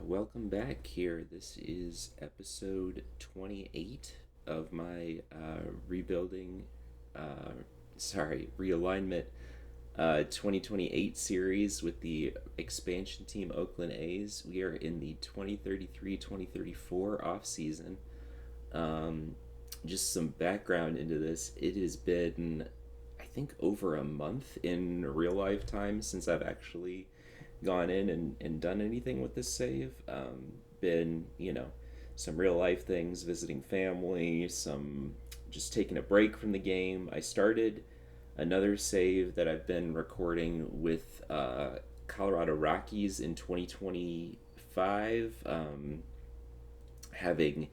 Welcome back here. This is episode 28 of my Realignment 2028 series with the expansion team Oakland A's. We are in the 2033-2034 offseason. Um, just some background into this. It has been, I think, over a month in real life time since I've actually gone in and done anything with this save. Been, some real life things, visiting family, some just taking a break from the game. I started another save that I've been recording with Colorado Rockies in 2025, having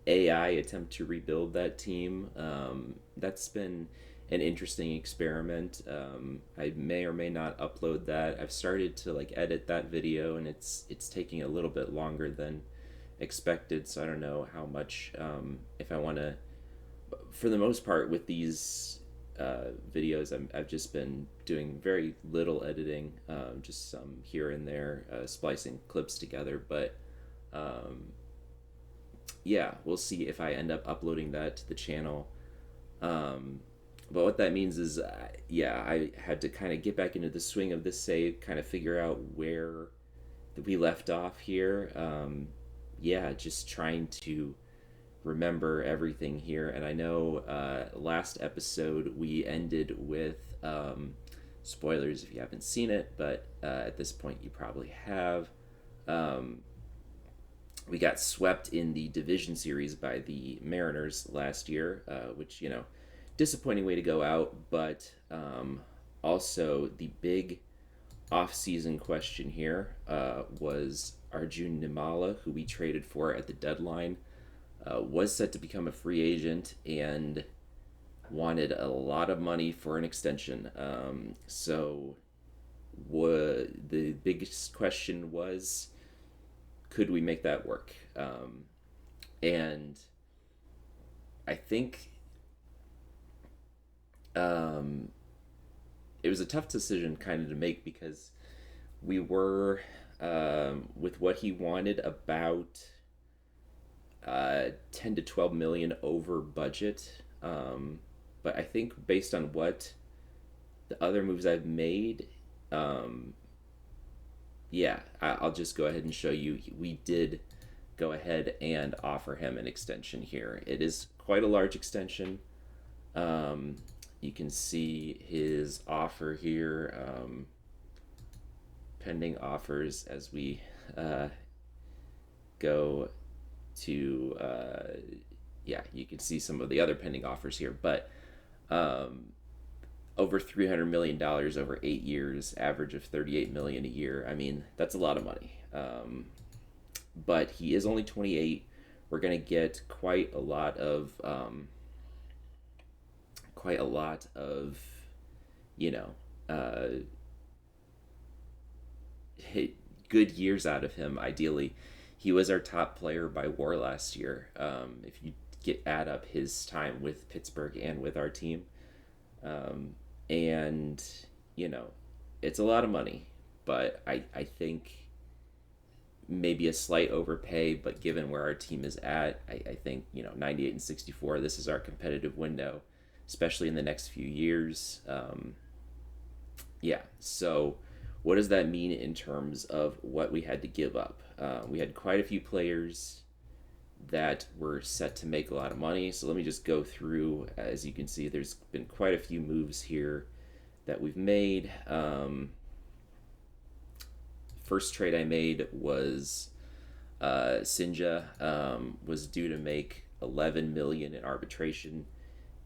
AI attempt to rebuild that team. That's been an interesting experiment. I may or may not upload that. I've started to edit that video, and it's taking a little bit longer than expected. So I don't know how much, if I want to. For the most part, with these videos, I've just been doing very little editing, just some here and there, splicing clips together. But yeah, we'll see if I end up uploading that to the channel. But what that means is, yeah, I had to kind of get back into the swing of this save, kind of figure out where we left off here. Yeah, just trying to remember everything here. And I know last episode we ended with spoilers if you haven't seen it, but at this point you probably have. Um, we got swept in the division series by the Mariners last year, which, disappointing way to go out, but also the big off-season question here was Arjun Nimala, who we traded for at the deadline, was set to become a free agent and wanted a lot of money for an extension. So the biggest question was, could we make that work? And I think it was a tough decision kind of to make because we were with what he wanted about 10 to 12 million over budget. But I think based on what the other moves I've made, yeah, I'll just go ahead and show you. We did go ahead and offer him an extension here. It is quite a large extension. You can see his offer here, pending offers as we go to, yeah, you can see some of the other pending offers here, but over $300 million over 8 years, average of $38 million a year. I mean, that's a lot of money. But he is only 28. We're going to get quite a lot of, you know, uh, good years out of him, ideally. He was our top player by WAR last year. If you add up his time with Pittsburgh and with our team, and it's a lot of money. But I think maybe a slight overpay. But given where our team is at, I think 98 and 64. This is our competitive window, especially in the next few years. Yeah. So what does that mean in terms of what we had to give up? We had quite a few players that were set to make a lot of money. So let me just go through. As you can see, there's been quite a few moves here that we've made. First trade I made was Sinja, was due to make 11 million in arbitration,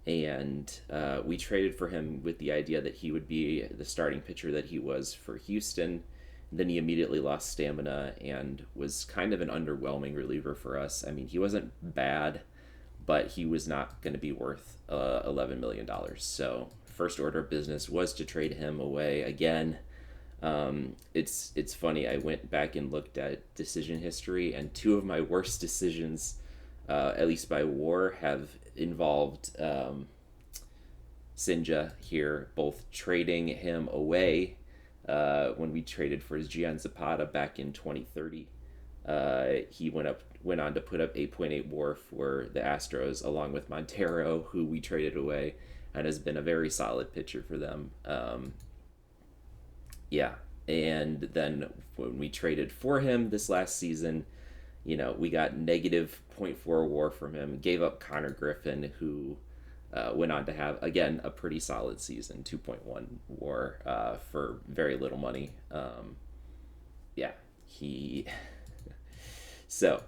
and we traded for him with the idea that he would be the starting pitcher that he was for Houston. Then he immediately lost stamina and was kind of an underwhelming reliever for us. I mean, he wasn't bad, but he was not going to be worth $11 million. So first order of business was to trade him away again. It's funny. I went back and looked at decision history, and two of my worst decisions, at least by WAR, have involved Sinja here, both trading him away when we traded for Gian Zapata back in 2030, He went on to put up 8.8 WAR for the Astros, along with Montero, who we traded away, and has been a very solid pitcher for them. Yeah, and then when we traded for him this last season, we got negative zero point 0.4 WAR from him. Gave up Connor Griffin, who went on to have again a pretty solid season, 2.1 WAR for very little money. Yeah, he. So,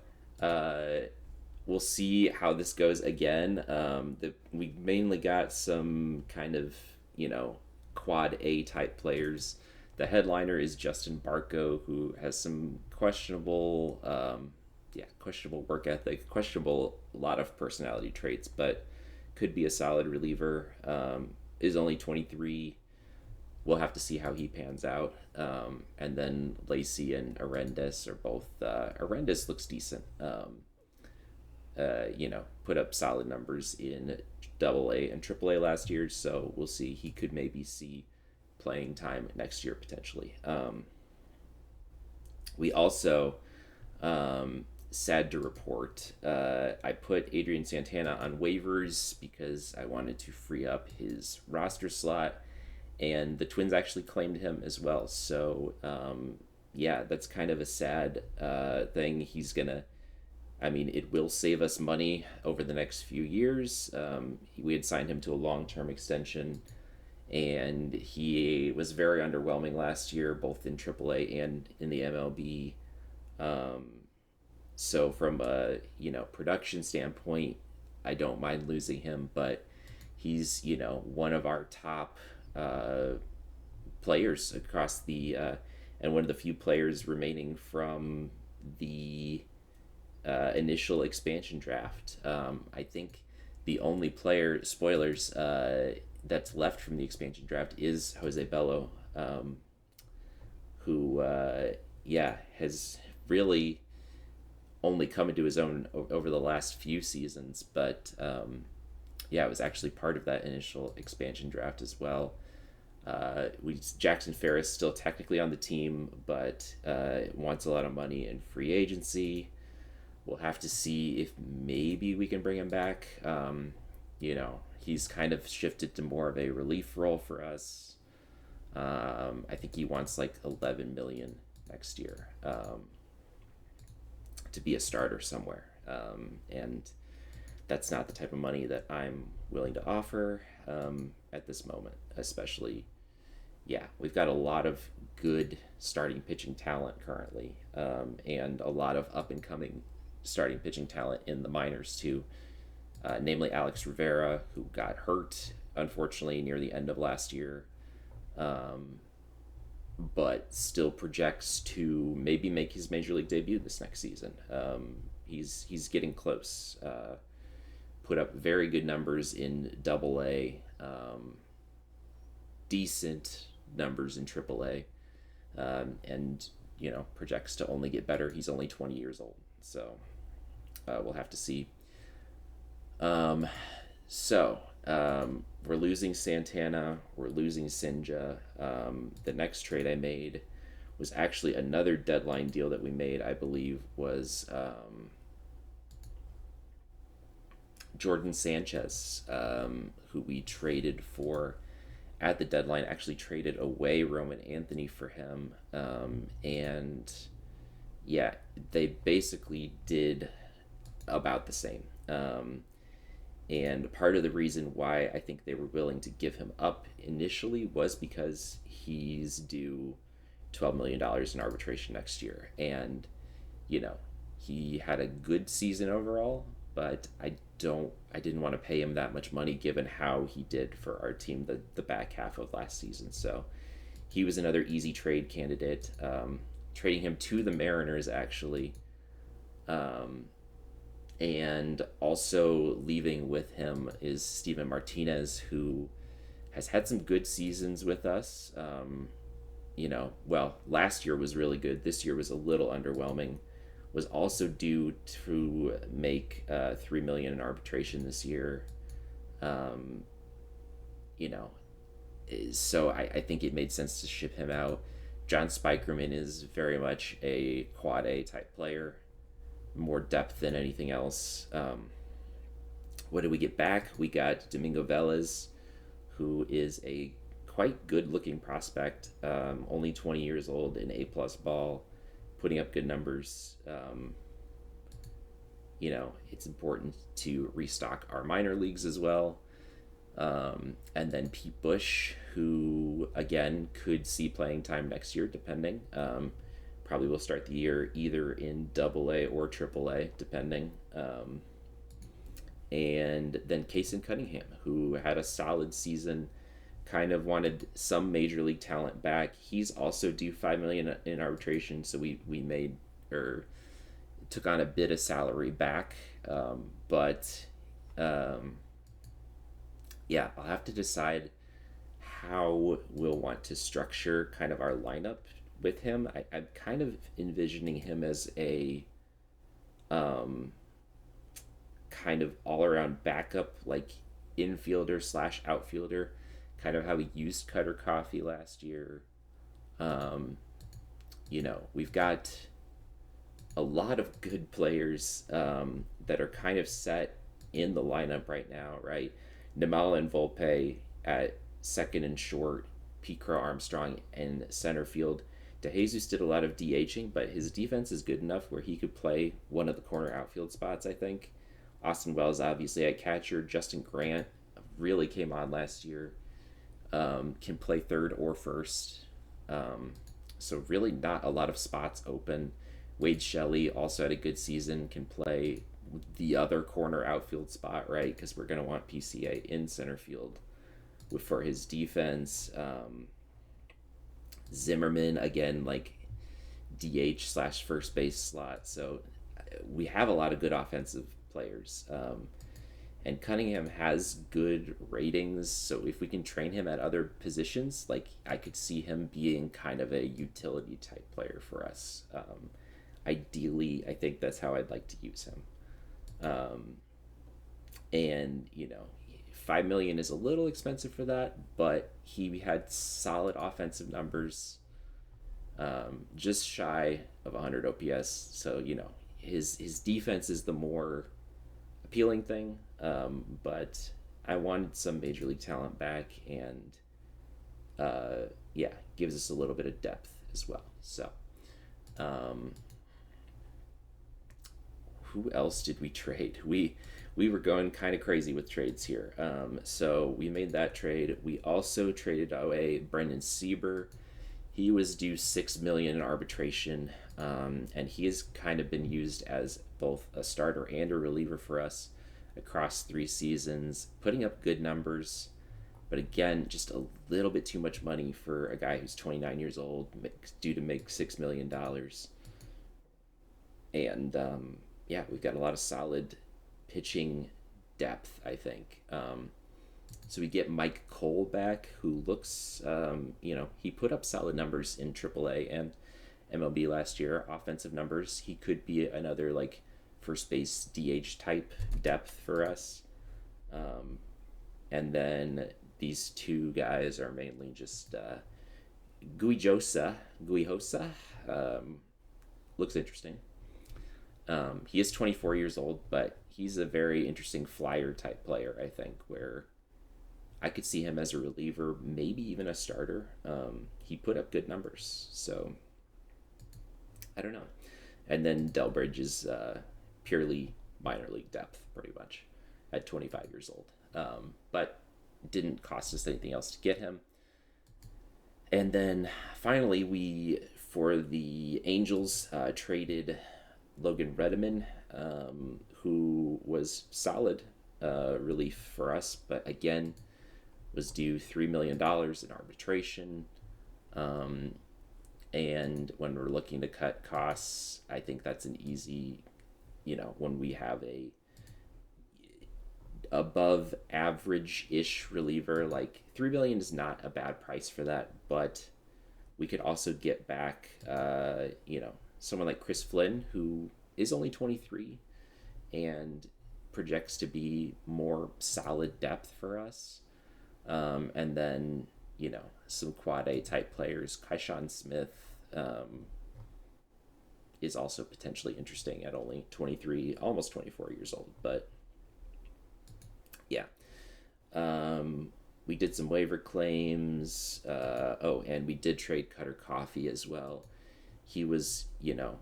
we'll see how this goes again. We mainly got some kind of quad A type players. The headliner is Justin Barco, who has some questionable work ethic, questionable a lot of personality traits, but could be a solid reliever. Is only 23. We'll have to see how he pans out. And then Lacey and Arendes are both. Arendes looks decent. Put up solid numbers in AA and AAA last year, so we'll see. He could maybe see playing time next year potentially. We also, sad to report, I put Adrian Santana on waivers because I wanted to free up his roster slot, and the Twins actually claimed him as well. So, that's kind of a sad thing. It will save us money over the next few years. We had signed him to a long-term extension, and he was very underwhelming last year, both in AAA and in the MLB. So from a production standpoint, I don't mind losing him, but he's one of our top players across the and one of the few players remaining from the initial expansion draft. I think the only player, spoilers, that's left from the expansion draft is Jose Bello, who has really only come into his own over the last few seasons, but it was actually part of that initial expansion draft as well. Jackson Ferris still technically on the team, but wants a lot of money in free agency. We'll have to see if maybe we can bring him back. He's kind of shifted to more of a relief role for us. I think he wants like 11 million next year to be a starter somewhere, and that's not the type of money that I'm willing to offer at this moment. Especially, we've got a lot of good starting pitching talent currently, and a lot of up and coming starting pitching talent in the minors too. Namely Alex Rivera, who got hurt unfortunately near the end of last year, but still projects to maybe make his major league debut this next season. He's getting close. Put up very good numbers in AA, decent numbers in AAA, and projects to only get better. He's only 20 years old, so we'll have to see. We're losing Santana. We're losing Sinja. The next trade I made was actually another deadline deal that we made, I believe, was Jordan Sanchez, who we traded for at the deadline. Actually traded away Roman Anthony for him. They basically did about the same. And part of the reason why I think they were willing to give him up initially was because he's due $12 million in arbitration next year. And, he had a good season overall, but I didn't want to pay him that much money given how he did for our team the back half of last season. So he was another easy trade candidate. Trading him to the Mariners, actually. And also leaving with him is Steven Martinez, who has had some good seasons with us. Last year was really good. This year was a little underwhelming. Was also due to make $3 million in arbitration this year. So I think it made sense to ship him out. John Spikerman is very much a quad A type player, more depth than anything else. What did we get back? We got Domingo Velez, who is a quite good looking prospect, only 20 years old, in A plus ball, putting up good numbers. It's important to restock our minor leagues as well. And then Pete Bush, who again could see playing time next year, depending. Probably will start the year either in Double A or Triple A, depending. And then Kason Cunningham, who had a solid season, kind of wanted some major league talent back. He's also due $5 million in arbitration, so we made or took on a bit of salary back. But yeah, I'll have to decide how we'll want to structure kind of our lineup with him. I'm kind of envisioning him as a kind of all around backup, like infielder slash outfielder, kind of how we used Cutter Coffee last year. We've got a lot of good players that are kind of set in the lineup right now, right? Namala and Volpe at second and short, Pete Crow Armstrong in center field. DeJesus did a lot of DHing, but his defense is good enough where he could play one of the corner outfield spots, I think. Austin Wells, obviously, at catcher. Justin Grant really came on last year. Can play third or first. So really not a lot of spots open. Wade Shelley also had a good season, can play the other corner outfield spot, right? Because we're going to want PCA in center field for his defense. Zimmerman, again, like DH slash first base slot. So we have a lot of good offensive players. And Cunningham has good ratings, so if we can train him at other positions, like I could see him being kind of a utility type player for us. Ideally, I think that's how I'd like to use him. And $5 million is a little expensive for that, but he had solid offensive numbers, just shy of 100 OPS. So his defense is the more appealing thing, but I wanted some major league talent back, and gives us a little bit of depth as well. So who else did we trade? We were going kind of crazy with trades here. So we made that trade. We also traded away Brendan Sieber. He was due $6 million in arbitration, and he has kind of been used as both a starter and a reliever for us across 3 seasons, putting up good numbers. But again, just a little bit too much money for a guy who's 29 years old, due to make $6 million. And we've got a lot of solid pitching depth, I think. So we get Mike Cole back, who looks, he put up solid numbers in AAA and MLB last year, offensive numbers. He could be another like first base DH type depth for us. And then these 2 guys are mainly just Guijosa, looks interesting. He is 24 years old, but he's a very interesting flyer type player, I think, where I could see him as a reliever, maybe even a starter. He put up good numbers, so I don't know. And then Delbridge is purely minor league depth, pretty much, at 25 years old. But didn't cost us anything else to get him. And then finally, we, for the Angels, traded Logan Redeman, who was solid relief for us, but again was due $3 million in arbitration. And when we're looking to cut costs, I think that's an easy, when we have a above average-ish reliever, like $3 million is not a bad price for that, but we could also get back, someone like Chris Flynn, who is only 23 and projects to be more solid depth for us. And then, some quad A type players. Kyshawn Smith is also potentially interesting at only 23, almost 24 years old. But yeah, we did some waiver claims. And we did trade Cutter Coffee as well. He was,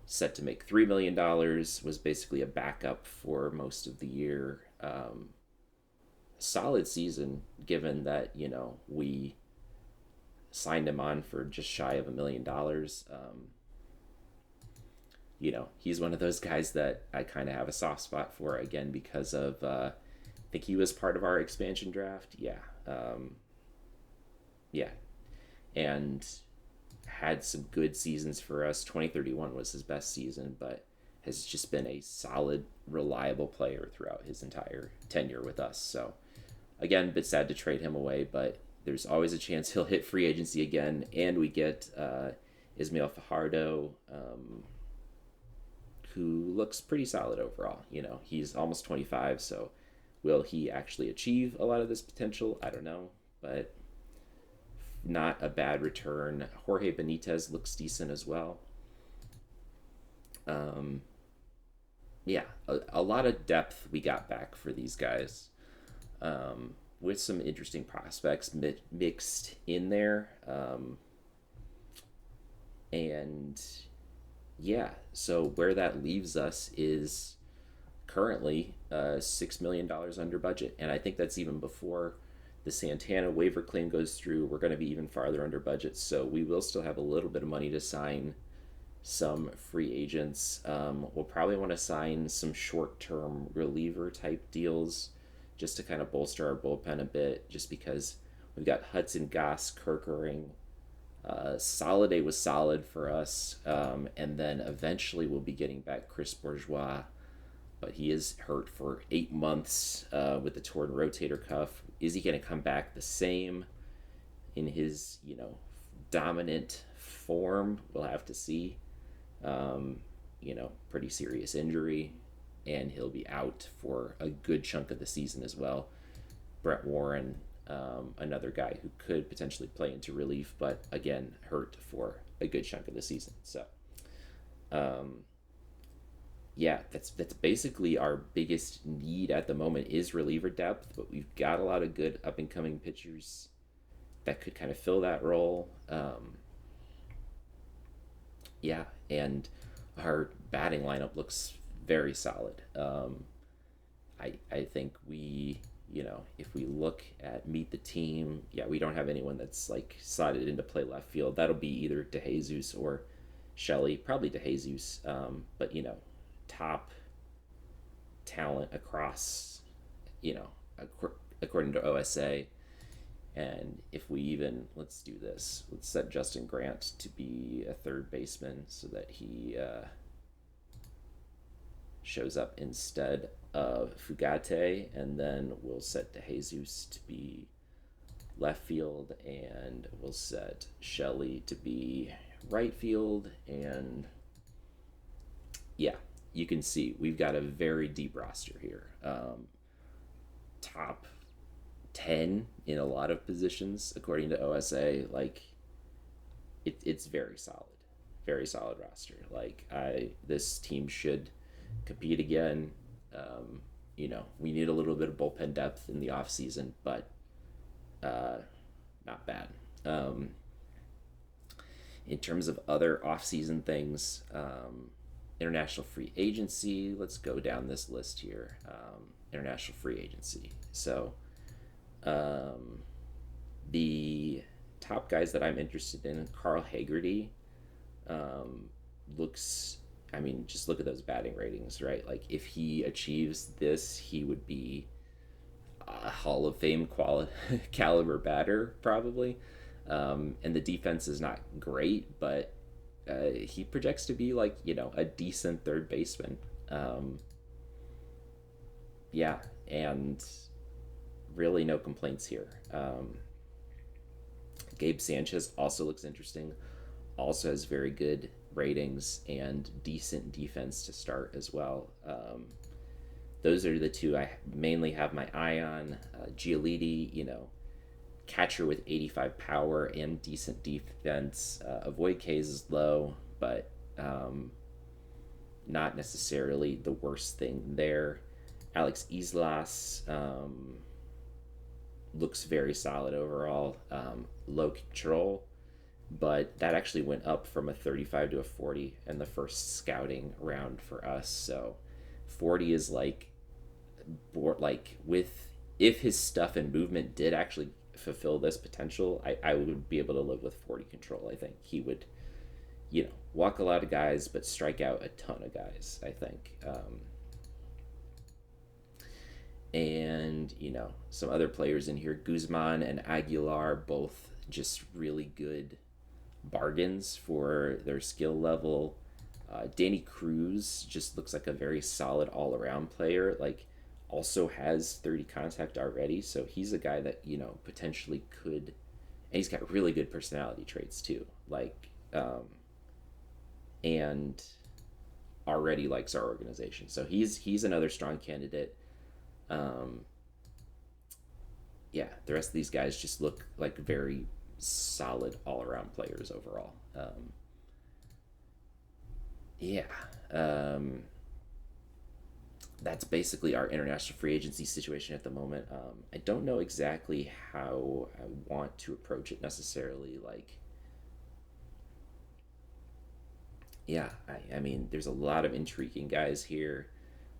set to make $3 million, was basically a backup for most of the year. Solid season, given that, we signed him on for just shy of $1 million. He's one of those guys that I kind of have a soft spot for, again, because of, I think he was part of our expansion draft. Yeah. Yeah. And had some good seasons for us. 2031 was his best season, but has just been a solid, reliable player throughout his entire tenure with us. So, again, a bit sad to trade him away, but there's always a chance he'll hit free agency again, and we get Ismail Fajardo, who looks pretty solid overall. He's almost 25, so will he actually achieve a lot of this potential? I don't know, but not a bad return. Jorge Benitez looks decent as well. Yeah, a lot of depth we got back for these guys, with some interesting prospects mixed in there. And yeah, so where that leaves us is currently $6 million under budget. And I think that's even before the Santana waiver claim goes through. We're going to be even farther under budget. So we will still have a little bit of money to sign some free agents. We'll probably want to sign some short-term reliever type deals just to kind of bolster our bullpen a bit, just because we've got Hudson, Goss, Kerkering. Soliday was solid for us, and then eventually we'll be getting back Chris Bourgeois, but he is hurt for 8 months with the torn rotator cuff. Is he going to come back the same in his, dominant form? We'll have to see. Pretty serious injury, and he'll be out for a good chunk of the season as well. Brett Warren, another guy who could potentially play into relief, but again, hurt for a good chunk of the season. So, yeah, that's basically our biggest need at the moment is reliever depth, but we've got a lot of good up and coming pitchers that could kind of fill that role. Yeah, and our batting lineup looks very solid. I think we, if we look at meet the team, yeah, we don't have anyone that's like slotted into play left field. That'll be either DeJesus or Shelley, probably DeJesus. But top talent across, according to OSA. And if we even, let's do this, let's set Justin Grant to be a third baseman so that he shows up instead of Fugate, and then we'll set DeJesus to be left field, and we'll set Shelley to be right field. And yeah, you can see we've got a very deep roster here. Top 10 in a lot of positions according to OSA. Like it's very solid roster. Like this team should compete again. We need a little bit of bullpen depth in the off season, but not bad. In terms of other off season things, international free agency, let's go down this list here. International free agency. So the top guys that I'm interested in, Carl Hagerty, just look at those batting ratings, right? Like if he achieves this, he would be a Hall of Fame caliber batter probably. And the defense is not great, but he projects to be like, a decent third baseman. Yeah, and really no complaints here. Gabe Sanchez also looks interesting, also has very good ratings and decent defense to start as well. Those are the two I mainly have my eye on. Gioliti, catcher with 85 power and decent defense. Avoid Ks is low, but not necessarily the worst thing there. Alex Islas looks very solid overall. Low control, but that actually went up from a 35 to a 40 in the first scouting round for us. So 40 is like with if his stuff and movement did actually fulfill this potential, I would be able to live with 40 control. I think he would, walk a lot of guys, but strike out a ton of guys, I think. And, some other players in here, Guzman and Aguilar, both just really good bargains for their skill level. Danny Cruz just looks like a very solid all around player. Like, also has 30 contact already, so he's a guy that potentially could, and he's got really good personality traits too. Like, and already likes our organization, so he's another strong candidate. Yeah, the rest of these guys just look like very solid all around players overall. Yeah. That's basically our international free agency situation at the moment. I don't know exactly how I want to approach it necessarily. Like, yeah, I mean, there's a lot of intriguing guys here.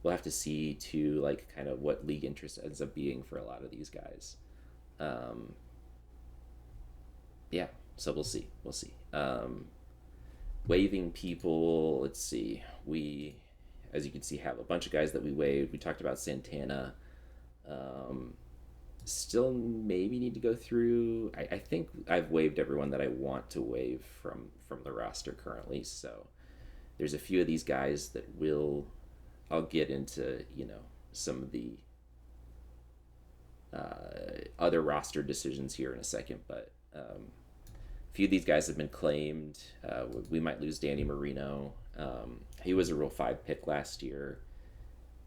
We'll have to see too, like, kind of what league interest ends up being for a lot of these guys. Um, yeah, so we'll see. We'll see. Waiving people. Let's see. We, as you can see, have a bunch of guys that we waived. We talked about Santana. Um, Still maybe need to go through. I think I've waived everyone that I want to waive from the roster currently. So there's a few of these guys that I'll get into some of the other roster decisions here in a second, but a few of these guys have been claimed. We might lose Danny Marino. He was a Rule 5 pick last year.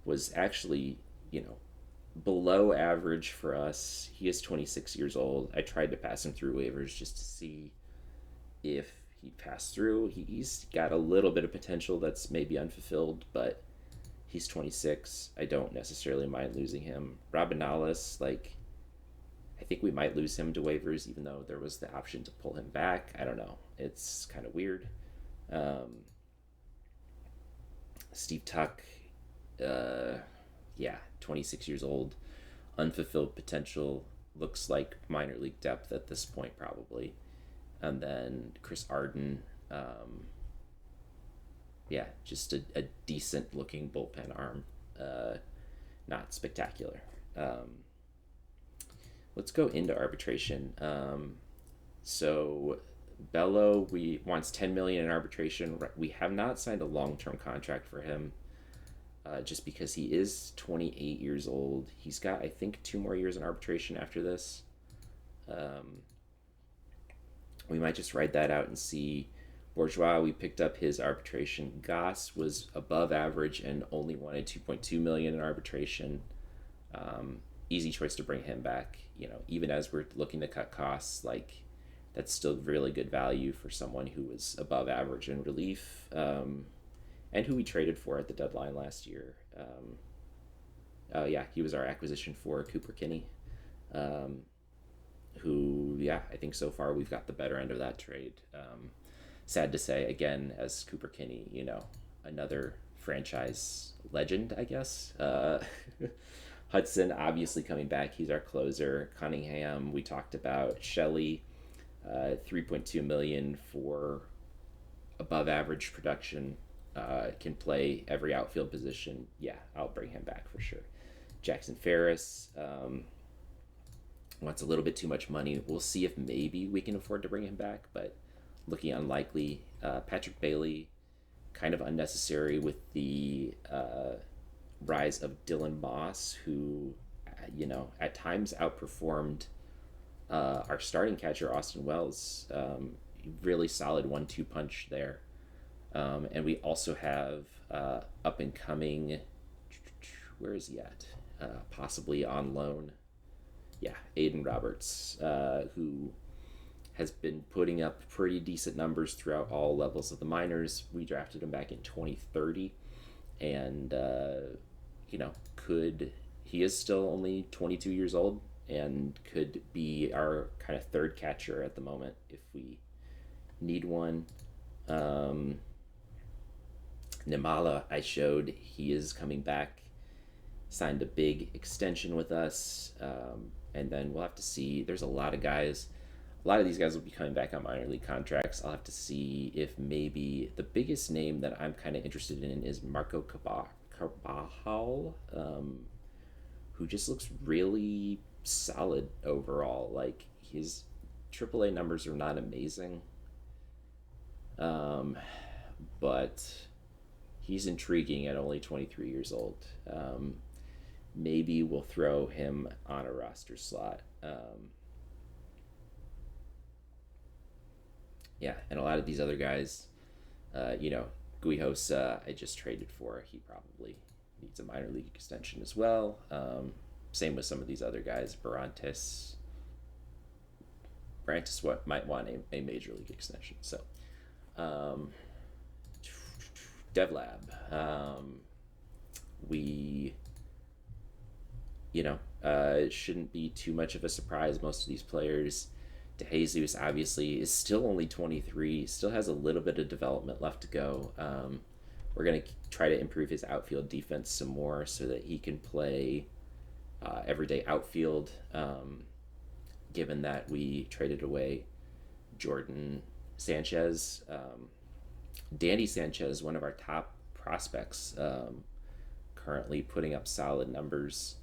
Was actually, below average for us. He is 26 years old. I tried to pass him through waivers just to see if he'd pass through. He's got a little bit of potential that's maybe unfulfilled, but he's 26. I don't necessarily mind losing him. Robinales, I think we might lose him to waivers, even though there was the option to pull him back. I don't know. It's kind of weird. Steve Tuck, yeah, 26 years old, unfulfilled potential, looks like minor league depth at this point probably. And then Chris Arden, yeah, just a decent looking bullpen arm, not spectacular. Let's go into arbitration. So Bello, we wants 10 million in arbitration. We have not signed a long-term contract for him. Just because he is 28 years old. He's got, I think, 2 more years in arbitration after this. We might just ride that out and see. Bourgeois, we picked up his arbitration. Goss was above average and only wanted 2.2 million in arbitration. Easy choice to bring him back. Even as we're looking to cut costs, that's still really good value for someone who was above average in relief. And who we traded for at the deadline last year. Yeah, he was our acquisition for Cooper Kinney, who, yeah, I think so far we've got the better end of that trade. Sad to say, again, as Cooper Kinney, another franchise legend, I guess. Hudson, obviously coming back. He's our closer. Cunningham, we talked about. Shelley, 3.2 million for above average production. Can play every outfield position. Yeah, I'll bring him back for sure. Jackson Ferris wants a little bit too much money. We'll see if maybe we can afford to bring him back, but looking unlikely. Patrick Bailey, kind of unnecessary with the rise of Dylan Moss, who, at times outperformed our starting catcher, Austin Wells. Really solid 1-2 punch there. And we also have up and coming, where is he at? Possibly on loan. yeah, Aiden Roberts, who has been putting up pretty decent numbers throughout all levels of the minors. We drafted him back in 2030, and could he is still only 22 years old and could be our kind of third catcher at the moment if we need one. Um, Nimala, I showed he is coming back, signed a big extension with us, and then we'll have to see. There's a lot of guys. A lot of these guys will be coming back on minor league contracts. I'll have to see if maybe the biggest name that I'm kind of interested in is Marco Cabajal, who just looks really solid overall. Like his AAA numbers are not amazing, um, but he's intriguing at only 23 years old. Maybe we'll throw him on a roster slot. Yeah, and a lot of these other guys, Guijosa, I just traded for. He probably needs a minor league extension as well. Same with some of these other guys. Barantis what might want a major league extension. So, um, DevLab, we, it shouldn't be too much of a surprise. Most of these players, DeJesus obviously is still only 23, still has a little bit of development left to go. We're going to try to improve his outfield defense some more so that he can play everyday outfield, given that we traded away Jordan Sanchez. Danny Sanchez, one of our top prospects, currently putting up solid numbers.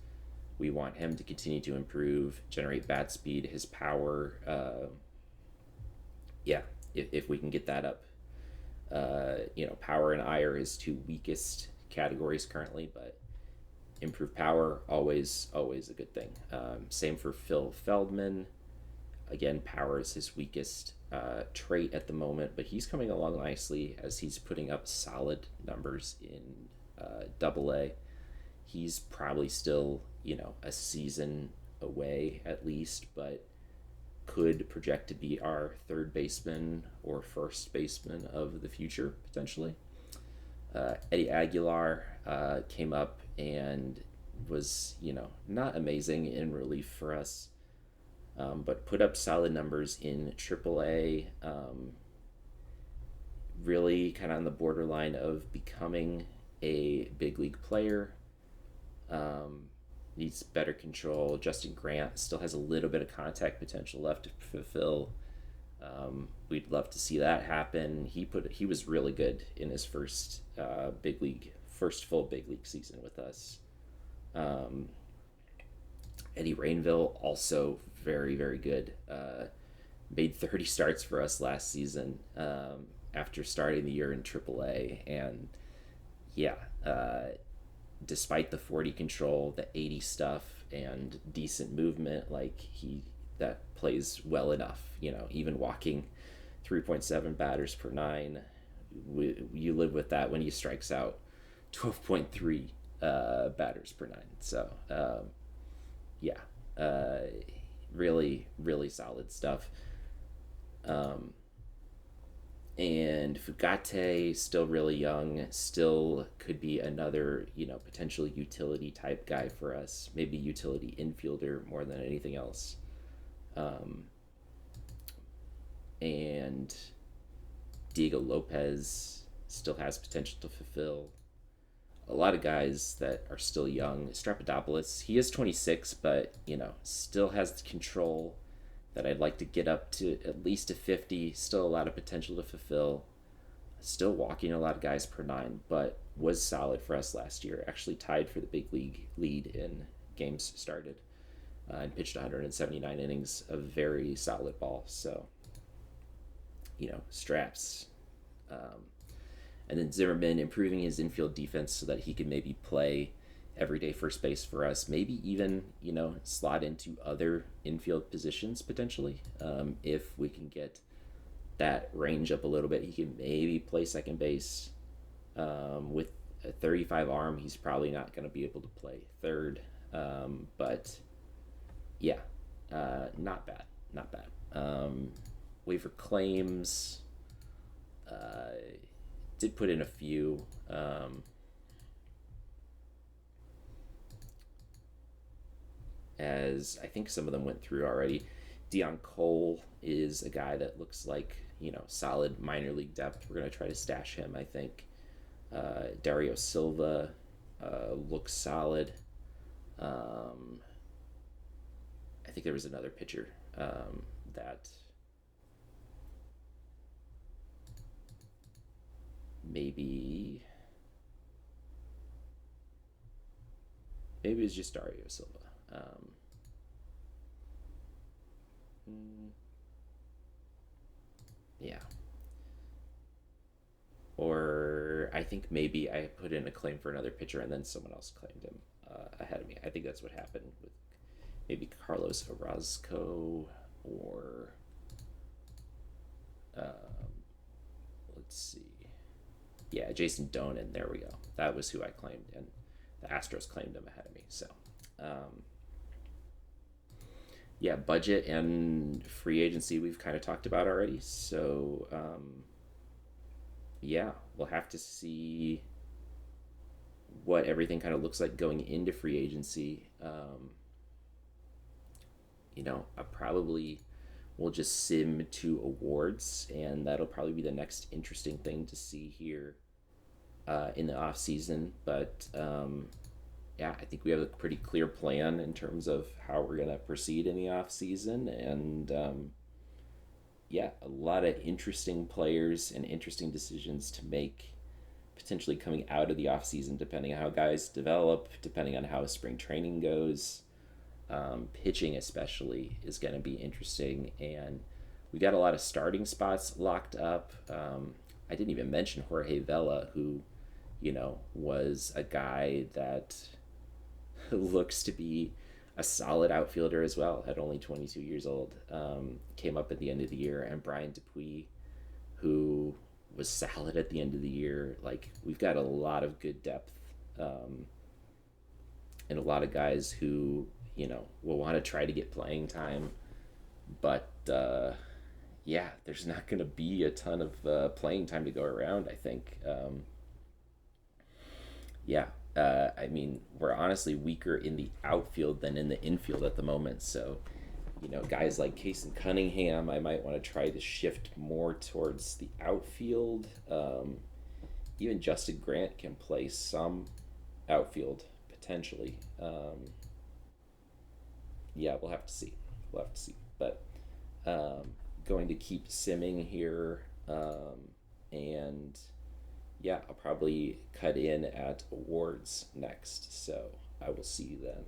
We want him to continue to improve, generate bat speed, his power. If we can get that up. Power and eye are his two weakest categories currently, but improved power, always a good thing. Same for Phil Feldman. Again, power is his weakest trait at the moment, but he's coming along nicely as he's putting up solid numbers in Double A. He's probably still, a season away at least, but could project to be our third baseman or first baseman of the future, potentially. Eddie Aguilar came up and was, not amazing in relief for us, but put up solid numbers in AAA. Really kind of on the borderline of becoming a big league player. Needs better control. Justin Grant still has a little bit of contact potential left to fulfill. We'd love to see that happen. He was really good in his first full big league season with us. Eddie Rainville also very, very good. Made 30 starts for us last season after starting the year in AAA, and yeah, despite the 40 control, the 80 stuff, and decent movement, that plays well enough. Even walking 3.7 batters per nine, you live with that when he strikes out 12.3 batters per nine. So really, really solid stuff. And Fugate, still really young, still could be another, potential utility type guy for us. Maybe utility infielder more than anything else. And Diego Lopez still has potential to fulfill. A lot of guys that are still young. Strapidopoulos, he is 26, but, still has the control that I'd like to get up to at least a 50. Still a lot of potential to fulfill. Still walking a lot of guys per nine, but was solid for us last year. Actually tied for the big league lead in games started, and pitched 179 innings of very solid ball. So, straps. And then Zimmerman improving his infield defense so that he could maybe play everyday first base for us, maybe even slot into other infield positions potentially. If we can get that range up a little bit, he can maybe play second base. With a 35 arm, he's probably not going to be able to play third, but Yeah, not bad, not bad. Waiver claims, uh, did put in a few. As I think some of them went through already. Dion Cole is a guy that looks like, solid minor league depth. We're going to try to stash him, I think. Dario Silva looks solid. Um, I think there was another pitcher that maybe maybe it was just Dario Silva. Um, mm, yeah, or I think maybe I put in a claim for another pitcher and then someone else claimed him ahead of me. I think that's what happened with maybe Carlos Orozco or um, let's see. Yeah, Jason Donan. There we go. That was who I claimed, and the Astros claimed him ahead of me. So, um, yeah, budget and free agency we've kind of talked about already. So, yeah, we'll have to see what everything kind of looks like going into free agency. I probably will just sim to awards, and that'll probably be the next interesting thing to see here in the off season. But yeah, I think we have a pretty clear plan in terms of how we're gonna proceed in the off season, and yeah, a lot of interesting players and interesting decisions to make potentially coming out of the off season, depending on how guys develop, depending on how spring training goes. Pitching especially is going to be interesting, and we got a lot of starting spots locked up. I didn't even mention Jorge Vela, who was a guy that looks to be a solid outfielder as well at only 22 years old. Came up at the end of the year, and Brian Dupuis, who was solid at the end of the year. Like, we've got a lot of good depth, um, and a lot of guys who will want to try to get playing time, but yeah, there's not going to be a ton of playing time to go around, I think. Yeah, I mean, we're honestly weaker in the outfield than in the infield at the moment. So, guys like Case and Cunningham, I might want to try to shift more towards the outfield. Even Justin Grant can play some outfield potentially. Yeah, we'll have to see. We'll have to see. But going to keep simming here, and yeah, I'll probably cut in at awards next. So I will see you then.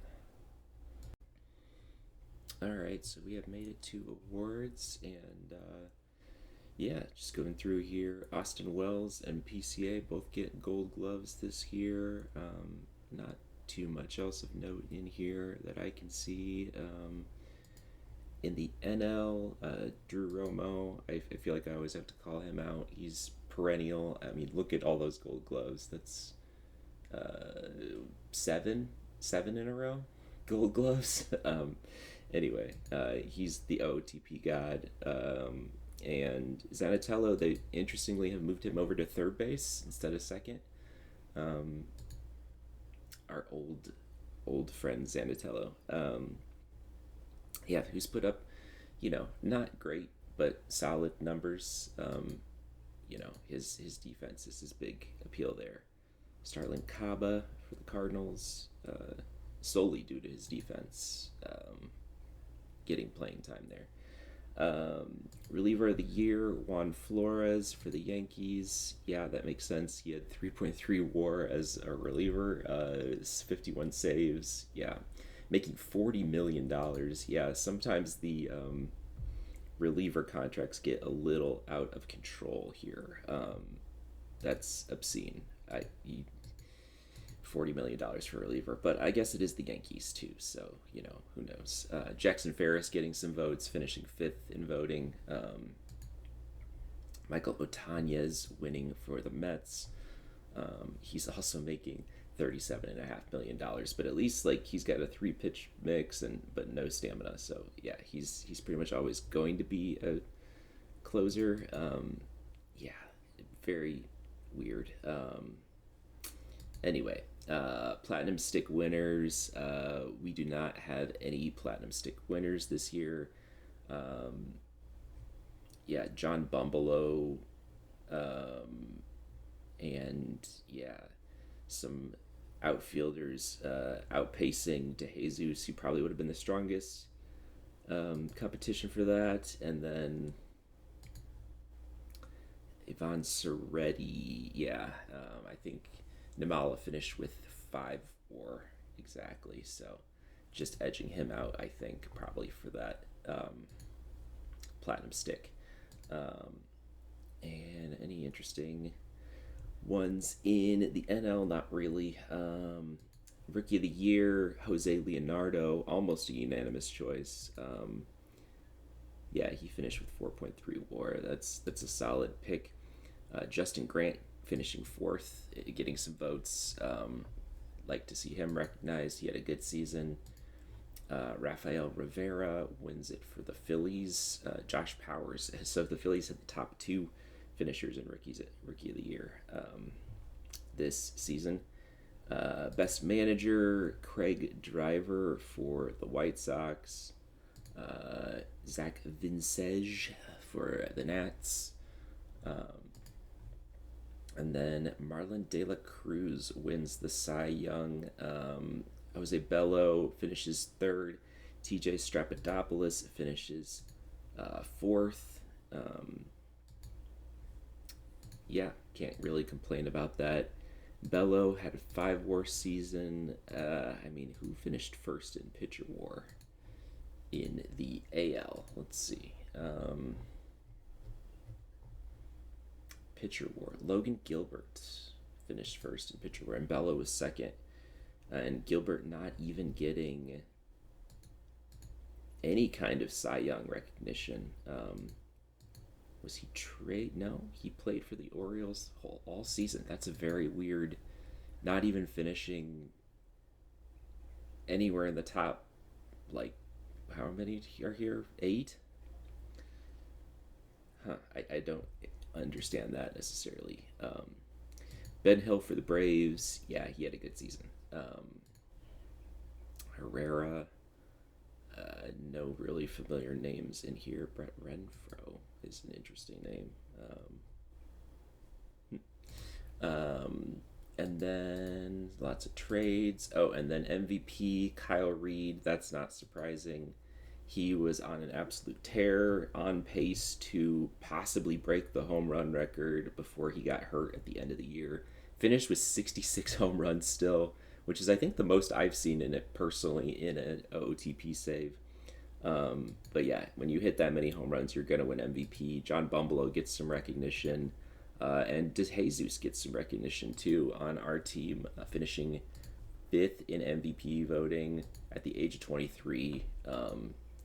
All right, so we have made it to awards, and yeah, just going through here. Austin Wells and PCA both get Gold Gloves this year. Not too much else of note in here that I can see. In the NL, Drew Romo, I feel like I always have to call him out. He's perennial. I mean, look at all those Gold Gloves. That's seven in a row Gold Gloves. Anyway, he's the OOTP god. And Zanatello, they interestingly have moved him over to third base instead of second. Um, our old friend Zanatello. Yeah, who's put up, not great but solid numbers. His defense is his big appeal there. Starlin Caba for the Cardinals, solely due to his defense, getting playing time there. Reliever of the year, Juan Flores for the Yankees. Yeah, that makes sense. He had 3.3 WAR as a reliever, 51 saves. Yeah, making $40 million. Yeah, sometimes the reliever contracts get a little out of control here. That's obscene. $40 million for a reliever, but I guess it is the Yankees too, so who knows. Jackson Ferris getting some votes, finishing fifth in voting. Michael Otanez winning for the Mets. He's also making $37.5 million, but at least like he's got a three pitch mix and but no stamina. So yeah, he's pretty much always going to be a closer. Yeah, very weird. Anyway, platinum stick winners. We do not have any platinum stick winners this year. Um, yeah, John Bumbleow, and yeah, some outfielders outpacing DeJesus, who probably would have been the strongest competition for that, and then Ivan Soretti. Yeah, I think Namala finished with 5 WAR exactly, so just edging him out, I think, probably for that platinum stick. Um, and any interesting ones in the NL? Not really. Rookie of the Year, Jose Leonardo, almost a unanimous choice. Yeah, he finished with 4.3 WAR. That's a solid pick. Justin Grant finishing fourth, getting some votes. Like to see him recognized. He had a good season. Rafael Rivera wins it for the Phillies. Josh Powers. So the Phillies had the top two finishers in Rookie of the Year this season. Best manager, Craig Driver for the White Sox. Zach Vincege for the Nats. And then Marlon De La Cruz wins the Cy Young. Jose Bello finishes third. TJ Strapadopoulos finishes fourth. Yeah, can't really complain about that. Bello had a 5 WAR season. I mean, who finished first in pitcher WAR in the AL? Let's see. Pitcher WAR. Logan Gilbert finished first in pitcher WAR, and Bello was second. And Gilbert not even getting any kind of Cy Young recognition. Was he trade? No, he played for the Orioles all season. That's a very weird. Not even finishing anywhere in the top. Like, how many are here? 8. Huh. I don't understand that necessarily. Ben Hill for the Braves. Yeah, he had a good season. Herrera. No really familiar names in here. Brett Renfro is an interesting name. And then lots of trades. Oh, and then MVP Kyle Reed. That's not surprising. He was on an absolute tear, on pace to possibly break the home run record before he got hurt at the end of the year. Finished with 66 home runs still, which is, I think, the most I've seen in it personally in an OOTP save. But yeah, when you hit that many home runs, you're going to win MVP. John Bumbleow gets some recognition, and DeJesus gets some recognition too on our team, finishing 5th in MVP voting at the age of 23.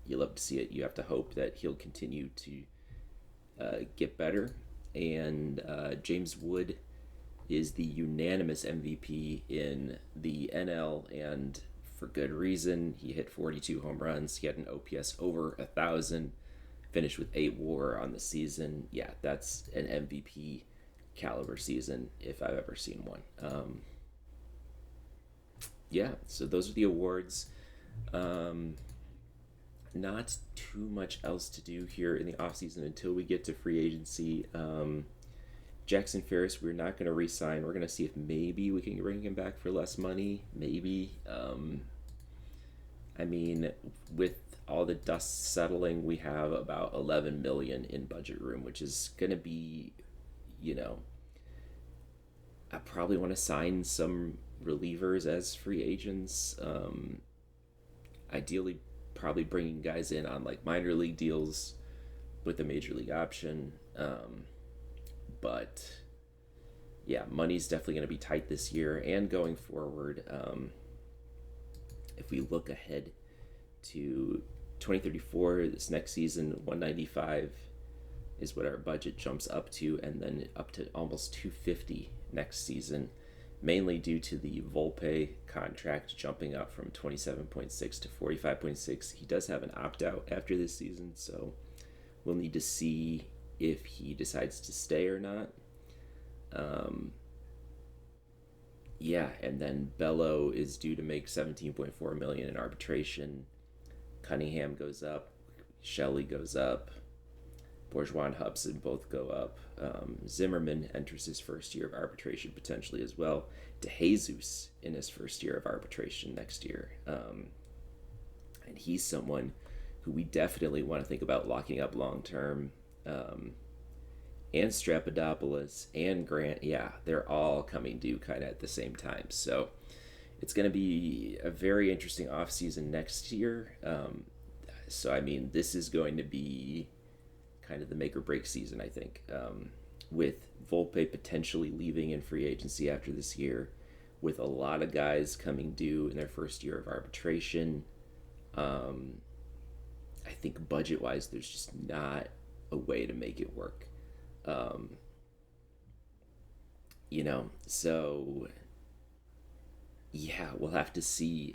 You love to see it. You have to hope that he'll continue to get better. And James Wood is the unanimous MVP in the NL, and for good reason. He hit 42 home runs. He had an OPS over 1,000. Finished with 8 WAR on the season. Yeah, that's an MVP caliber season if I've ever seen one. Yeah, so those are the awards. Not too much else to do here in the offseason until we get to free agency. Jackson Ferris, we're not going to re-sign. We're going to see if maybe we can bring him back for less money. Maybe. I mean, with all the dust settling, we have about 11 million in budget room, which is going to be, I probably want to sign some relievers as free agents. Ideally, probably bringing guys in on like minor league deals with a major league option. But yeah, money's definitely going to be tight this year and going forward. If we look ahead to 2034, this next season, 195 is what our budget jumps up to, and then up to almost 250 next season. mainly due to the Volpe contract jumping up from 27.6 to 45.6. He does have an opt out after this season, so we'll need to see if he decides to stay or not. Um, yeah, and then Bello is due to make 17.4 million in arbitration. Cunningham goes up, Shelley goes up, Bourgeois and Hubson both go up. Zimmerman enters his first year of arbitration potentially as well. DeJesus in his first year of arbitration next year. And he's someone who we definitely want to think about locking up long term. And Strapadopoulos and Grant, yeah, they're all coming due kind of at the same time. So it's going to be a very interesting offseason next year. So, I mean, this is going to be kind of the make or break season, I think, with Volpe potentially leaving in free agency after this year, with a lot of guys coming due in their first year of arbitration. I think budget wise, there's just not a way to make it work. Um, so yeah, we'll have to see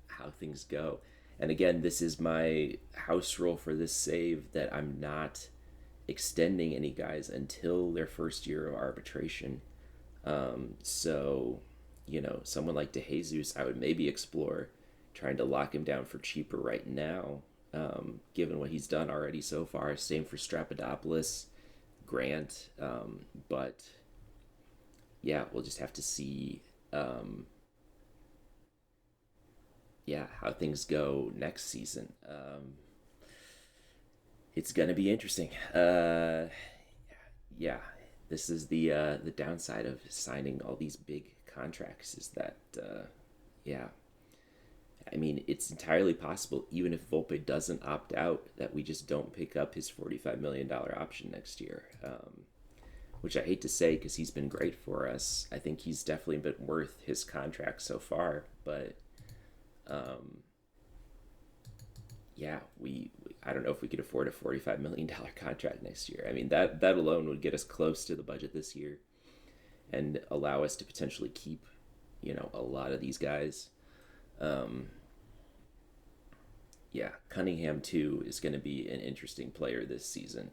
how things go. And again, this is my house rule for this save that I'm not extending any guys until their first year of arbitration. So, someone like DeJesus, I would maybe explore trying to lock him down for cheaper right now, given what he's done already so far. Same for Strapadopoulos, Grant. But yeah, we'll just have to see. How things go next season. It's gonna be interesting. Yeah, this is the downside of signing all these big contracts is that yeah, I mean it's entirely possible even if Volpe doesn't opt out that we just don't pick up his $45 million option next year. Which I hate to say because he's been great for us. I think he's definitely been worth his contract so far, but um, yeah, I don't know if we could afford a $45 million contract next year. I mean that alone would get us close to the budget this year and allow us to potentially keep, a lot of these guys. Um, yeah, Cunningham too is going to be an interesting player this season.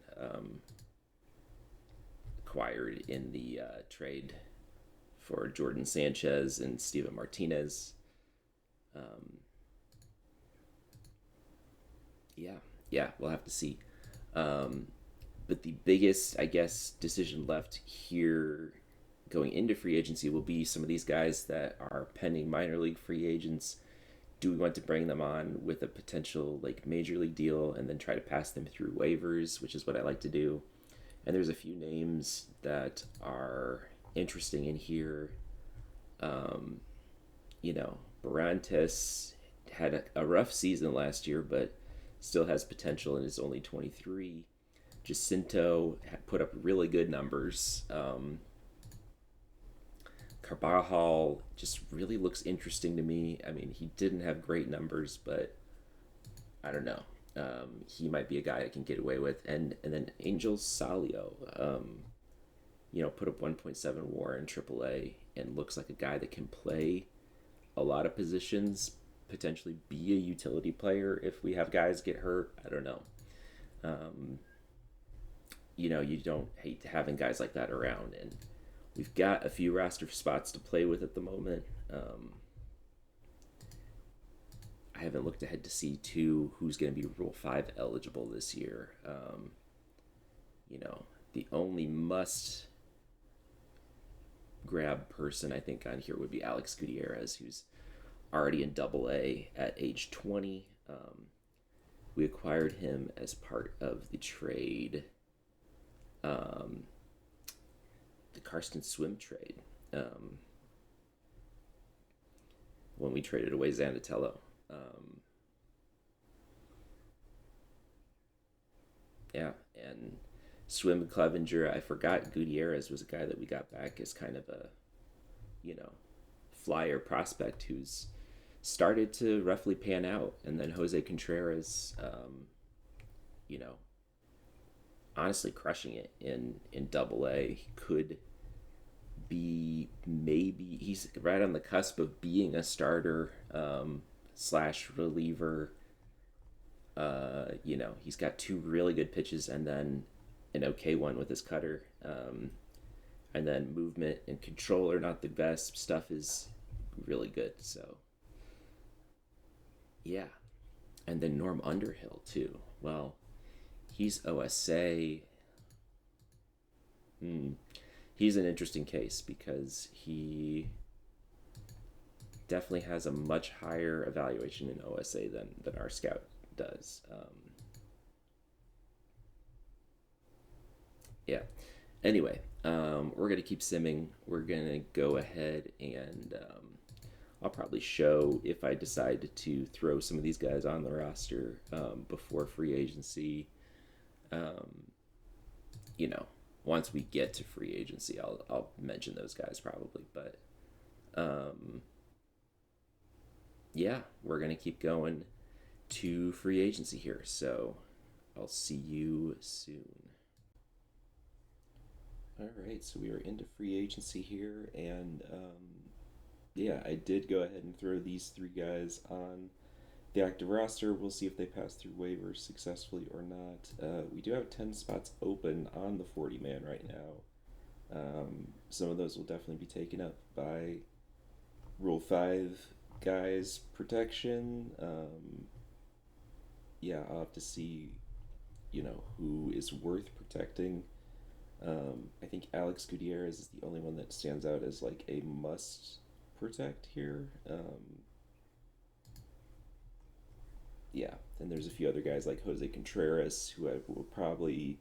Acquired in the trade for Jordan Sanchez and Steven Martinez. Um, yeah, yeah, we'll have to see. Um, but the biggest, I guess, decision left here going into free agency will be some of these guys that are pending minor league free agents. Do we want to bring them on with a potential like major league deal and then try to pass them through waivers, which is what I like to do? And there's a few names that are interesting in here. Um, Barantes had a rough season last year, but still has potential and is only 23. Jacinto put up really good numbers. Carbajal just really looks interesting to me. I mean, he didn't have great numbers, but I don't know. He might be a guy I can get away with. And then Angel Salio, put up 1.7 WAR in AAA and looks like a guy that can play a lot of positions, potentially be a utility player if we have guys get hurt. I don't know. Um, you don't hate having guys like that around, and we've got a few roster spots to play with at the moment. I haven't looked ahead to see too who's going to be Rule 5 eligible this year. The only must grab person I think on here would be Alex Gutierrez, who's already in Double A at age 20. We acquired him as part of the trade, the Karsten Swim trade, when we traded away Zanatello. Yeah, and Swim Clevenger, I forgot Gutierrez was a guy that we got back as kind of a, flyer prospect who's started to roughly pan out. And then Jose Contreras, you know, honestly crushing it in Double A. He could be maybe he's right on the cusp of being a starter slash reliever. He's got two really good pitches and then an okay one with his cutter. And then movement and control are not the best. Stuff is really good. So, yeah. And then Norm Underhill, too. Well, he's OSA. Hmm. He's an interesting case because he definitely has a much higher evaluation in OSA than our scout does. Yeah. Anyway, we're going to keep simming. We're going to go ahead and I'll probably show if I decide to throw some of these guys on the roster before free agency. Um, you know, Once we get to free agency, I'll mention those guys probably. But um, yeah, we're going to keep going to free agency here. So I'll see you soon. All right, so we are into free agency here, and yeah, I did go ahead and throw these three guys on the active roster. We'll see if they pass through waivers successfully or not. We do have 10 spots open on the 40 man right now. Some of those will definitely be taken up by Rule 5 guys protection. Yeah, I'll have to see, who is worth protecting. I think Alex Gutierrez is the only one that stands out as like a must protect here. Yeah, and there's a few other guys like Jose Contreras who I will probably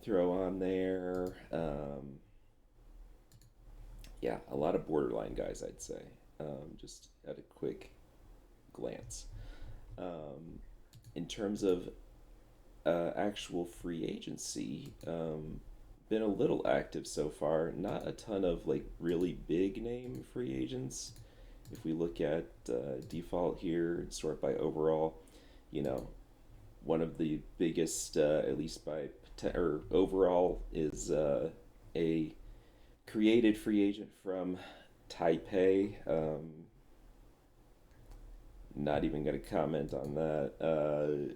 throw on there. Yeah, a lot of borderline guys, I'd say, just at a quick glance. Um, in terms of actual free agency, been a little active so far. Not a ton of like really big name free agents. If we look at default here, sort by overall, you know, one of the biggest, at least by or overall, is a created free agent from Taipei. Not even going to comment on that.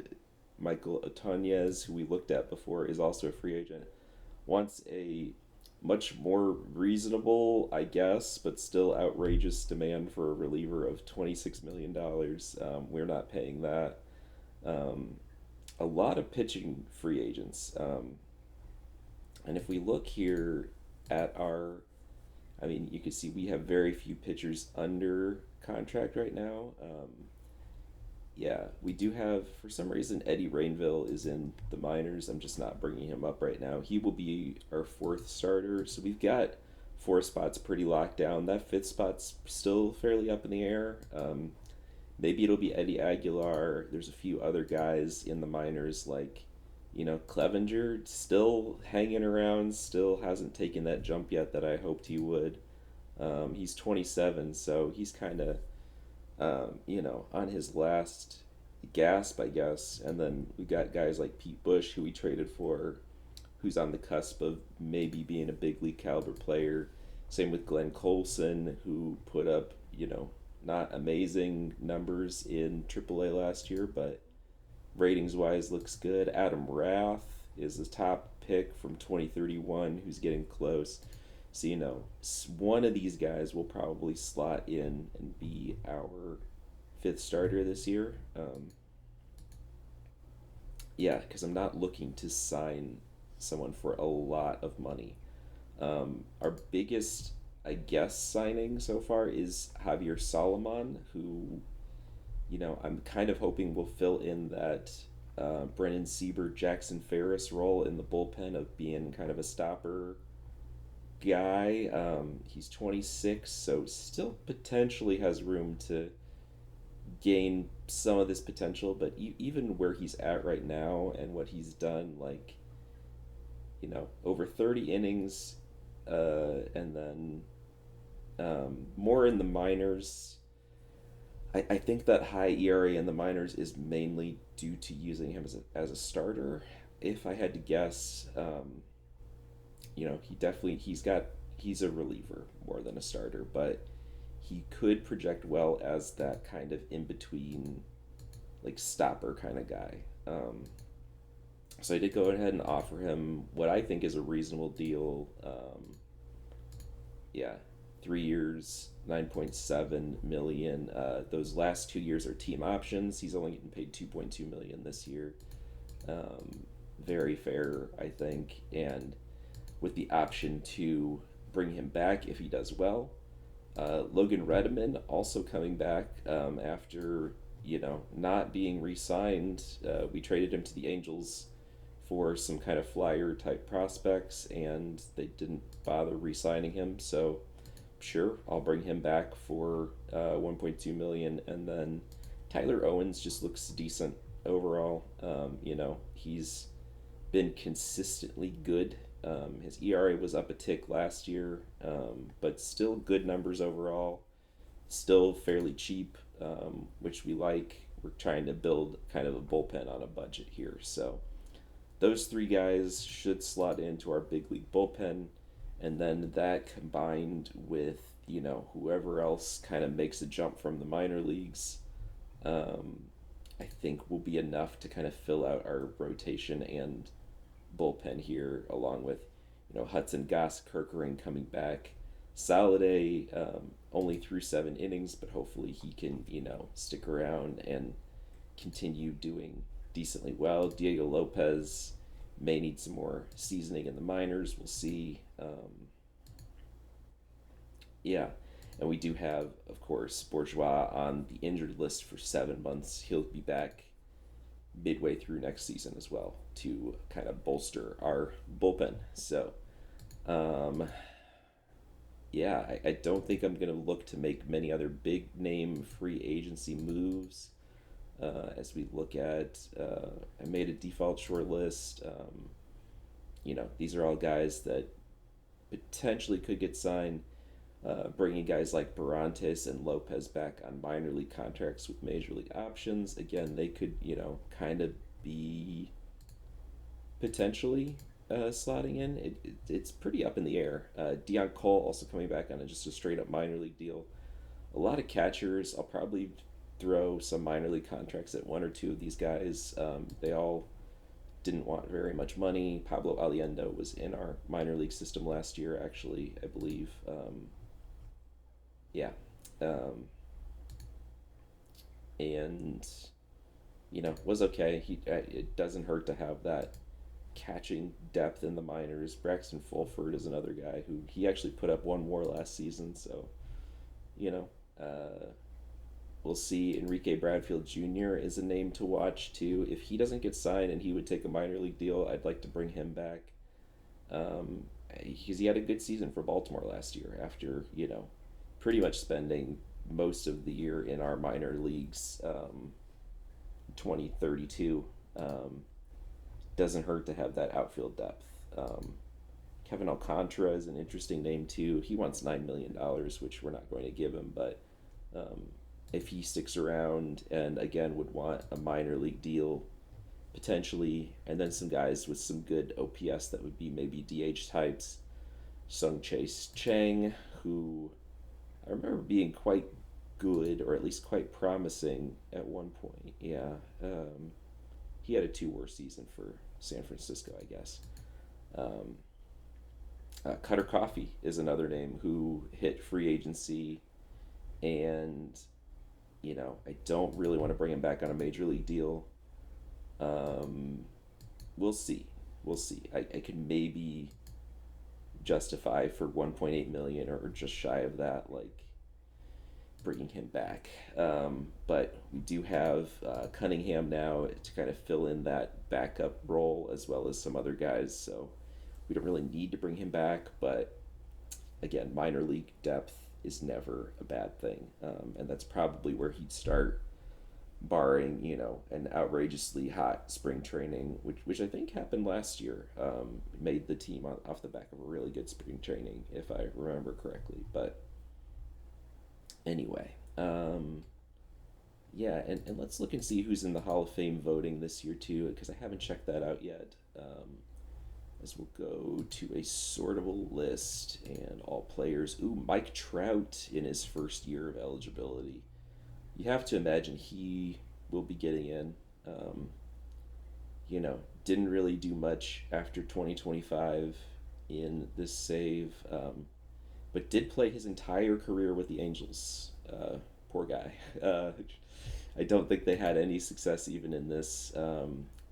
Michael Otonez, who we looked at before, is also a free agent. Wants a much more reasonable, I guess, but still outrageous demand for a reliever of $26 million. We're not paying that. Um, a lot of pitching free agents. And if we look here at I mean, you can see we have very few pitchers under contract right now. Yeah, we do have, for some reason, Eddie Rainville is in the minors. I'm just not bringing him up right now. He will be our fourth starter. So we've got four spots pretty locked down. That fifth spot's still fairly up in the air. Maybe it'll be Eddie Aguilar. There's a few other guys in the minors like, Clevenger still hanging around, still hasn't taken that jump yet that I hoped he would. He's 27, so he's kind of on his last gasp, I guess. And then we got guys like Pete Bush, who we traded for, who's on the cusp of maybe being a big league caliber player. Same with Glenn Colson, who put up, not amazing numbers in AAA last year, but ratings wise looks good. Adam Rath is the top pick from 2031, who's getting close. So, one of these guys will probably slot in and be our fifth starter this year. Yeah, because I'm not looking to sign someone for a lot of money. Our biggest, I guess, signing so far is Javier Solomon, who, I'm kind of hoping will fill in that Brennan Sieber, Jackson Ferris role in the bullpen of being kind of a stopper guy. He's 26, so still potentially has room to gain some of this potential, but even where he's at right now and what he's done, like, over 30 innings, and then more in the minors. I think that high ERA in the minors is mainly due to using him as a starter. If I had to guess, he's got he's a reliever more than a starter, but he could project well as that kind of in between, like stopper kind of guy. So I did go ahead and offer him what I think is a reasonable deal. Yeah, 3 years, 9.7 million. Those last 2 years are team options. He's only getting paid 2.2 million this year. Very fair, I think, and with the option to bring him back if he does well. Logan Redman also coming back after not being re-signed. We traded him to the Angels for some kind of flyer type prospects, and they didn't bother re-signing him. So sure, I'll bring him back for 1.2 million, and then Tyler Owens just looks decent overall. He's been consistently good. His ERA was up a tick last year, but still good numbers overall. Still fairly cheap, which we like. We're trying to build kind of a bullpen on a budget here. So those three guys should slot into our big league bullpen. And then that combined with, whoever else kind of makes a jump from the minor leagues, I think will be enough to kind of fill out our rotation and bullpen here, along with Hudson Goss, Kerkering coming back. Saladay only threw 7 innings, but hopefully he can stick around and continue doing decently well. Diego Lopez may need some more seasoning in the minors. We'll see. Yeah, and we do have, of course, Bourgeois on the injured list for 7 months. He'll be back midway through next season as well to kind of bolster our bullpen. So, yeah, I don't think I'm going to look to make many other big name free agency moves as we look at. I made a default short list. These are all guys that potentially could get signed. Bringing guys like Barantes and Lopez back on minor league contracts with major league options. Again, they could, kind of be potentially slotting in. It's pretty up in the air. Deion Cole also coming back on just a straight up minor league deal. A lot of catchers. I'll probably throw some minor league contracts at one or two of these guys. They all didn't want very much money. Pablo Aliendo was in our minor league system last year, actually, I believe. Yeah. And was okay. It doesn't hurt to have that catching depth in the minors. Braxton Fulford is another guy who he actually put up one WAR last season, so you know, we'll see. Enrique Bradfield Jr. is a name to watch too. If he doesn't get signed and he would take a minor league deal, I'd like to bring him back. Because he had a good season for Baltimore last year after pretty much spending most of the year in our minor leagues. 2032. Doesn't hurt to have that outfield depth. Kevin Alcantara is an interesting name too. He wants $9 million, which we're not going to give him, but if he sticks around and again would want a minor league deal potentially, and then some guys with some good OPS that would be maybe DH types. Sung Chase Chang, who I remember being quite good, or at least quite promising at one point. Yeah, he had a 2 WAR season for San Francisco, I guess. Cutter Coffee is another name who hit free agency, and I don't really want to bring him back on a major league deal. We'll see. We'll see. I could maybe justify for 1.8 million or just shy of that, like bringing him back. But we do have Cunningham now to kind of fill in that backup role, as well as some other guys. So we don't really need to bring him back. But again, minor league depth is never a bad thing, and that's probably where he'd start, barring an outrageously hot spring training, which I think happened last year. Made the team off the back of a really good spring training, if I remember correctly. But anyway, yeah, and let's look and see who's in the Hall of Fame voting this year too, because I haven't checked that out yet. as we'll go to a sortable list and all players. Ooh, Mike Trout in his first year of eligibility. You have to imagine he will be getting in. Um, didn't really do much after 2025 in this save, but did play his entire career with the Angels. Poor guy. I don't think they had any success even in this.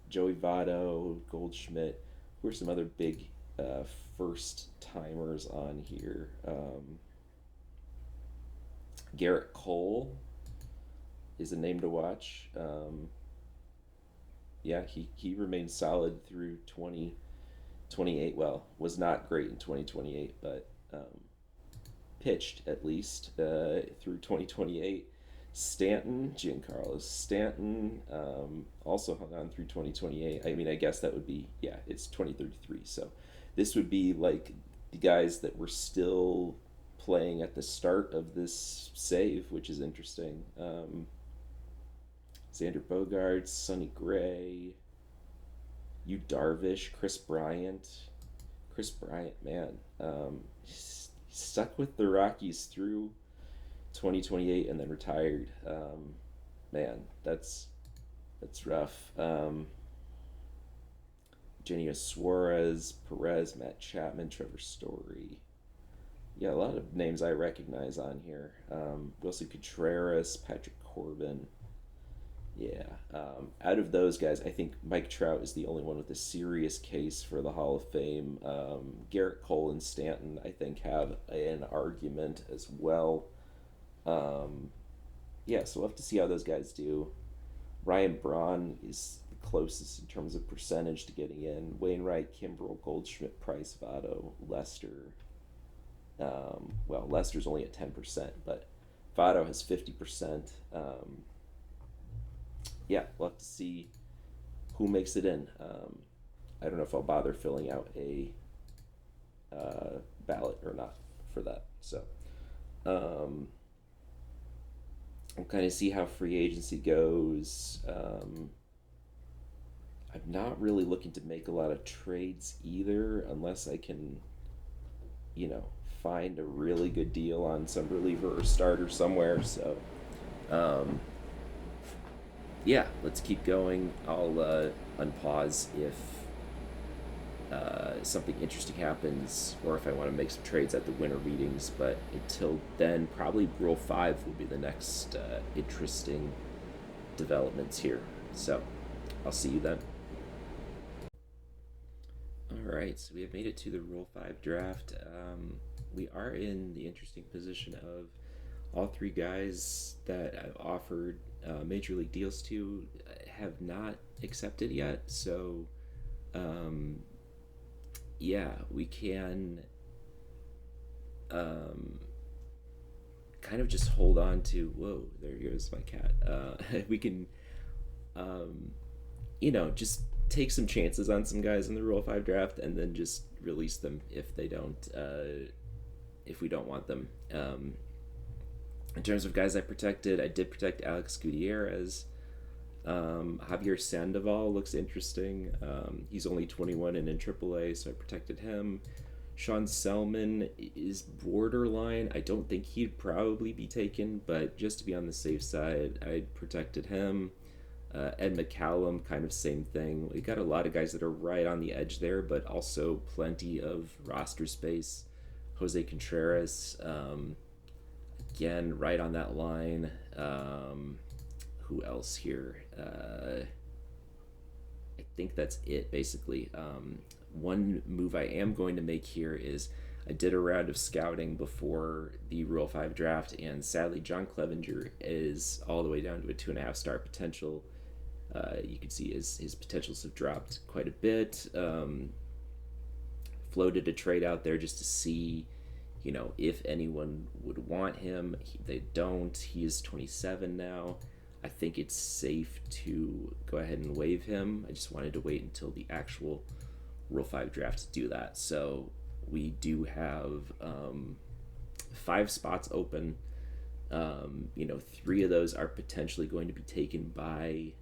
Joey Votto, Goldschmidt, who are some other big first timers on here? Garrett Cole is a name to watch. Yeah, he remained solid through 2028. Well, was not great in 2028, but pitched at least through 2028. Giancarlo Stanton, also hung on through 2028. I mean, I guess that would be, yeah, it's 2033. So this would be like the guys that were still playing at the start of this save, which is interesting. Xander Bogaerts, Sonny Gray, Yu Darvish, Chris Bryant. Chris Bryant, man, he's stuck with the Rockies through 2028 and then retired. Man, that's rough. Eugenio Suarez, Perez, Matt Chapman, Trevor Story. Yeah, a lot of names I recognize on here. Wilson Contreras, Patrick Corbin. Yeah. Out of those guys, I think Mike Trout is the only one with a serious case for the Hall of Fame. Garrett Cole and Stanton, I think, have an argument as well. Yeah, so we'll have to see how those guys do. Ryan Braun is the closest in terms of percentage to getting in. Wainwright, Kimbrel, Goldschmidt, Price, Votto, Lester. Well, Lester's only at 10%, but Votto has 50%. Yeah, we'll have to see who makes it in. I don't know if I'll bother filling out a ballot or not for that. So we'll kind of see how free agency goes. I'm not really looking to make a lot of trades either, unless I can, find a really good deal on some reliever or starter somewhere. So, yeah, let's keep going. I'll unpause if something interesting happens or if I want to make some trades at the winter meetings. But until then, probably Rule 5 will be the next interesting developments here. So I'll see you then. All right, so we have made it to the Rule 5 draft. We are in the interesting position of all three guys that I've offered major league deals to have not accepted yet. So, yeah, we can kind of just hold on to. Whoa, there goes my cat. We can, just take some chances on some guys in the Rule 5 draft and then just release them if they don't, if we don't want them. In terms of guys I protected, I did protect Alex Gutierrez. Javier Sandoval looks interesting. He's only 21 and in AAA, so I protected him. Sean Selman is borderline. I don't think he'd probably be taken, but just to be on the safe side, I protected him. Ed McCallum, kind of same thing. We got a lot of guys that are right on the edge there, but also plenty of roster space. Jose Contreras, again, right on that line. Who else here? I think that's it, basically. One move I am going to make here is I did a round of scouting before the Rule 5 draft, and sadly, John Clevenger is all the way down to a 2.5 star potential. You can see his potentials have dropped quite a bit. Floated a trade out there just to see, if anyone would want him. They don't. He is 27 now. I think it's safe to go ahead and waive him. I just wanted to wait until the actual Rule 5 draft to do that. So we do have 5 spots open. 3 of those are potentially going to be taken by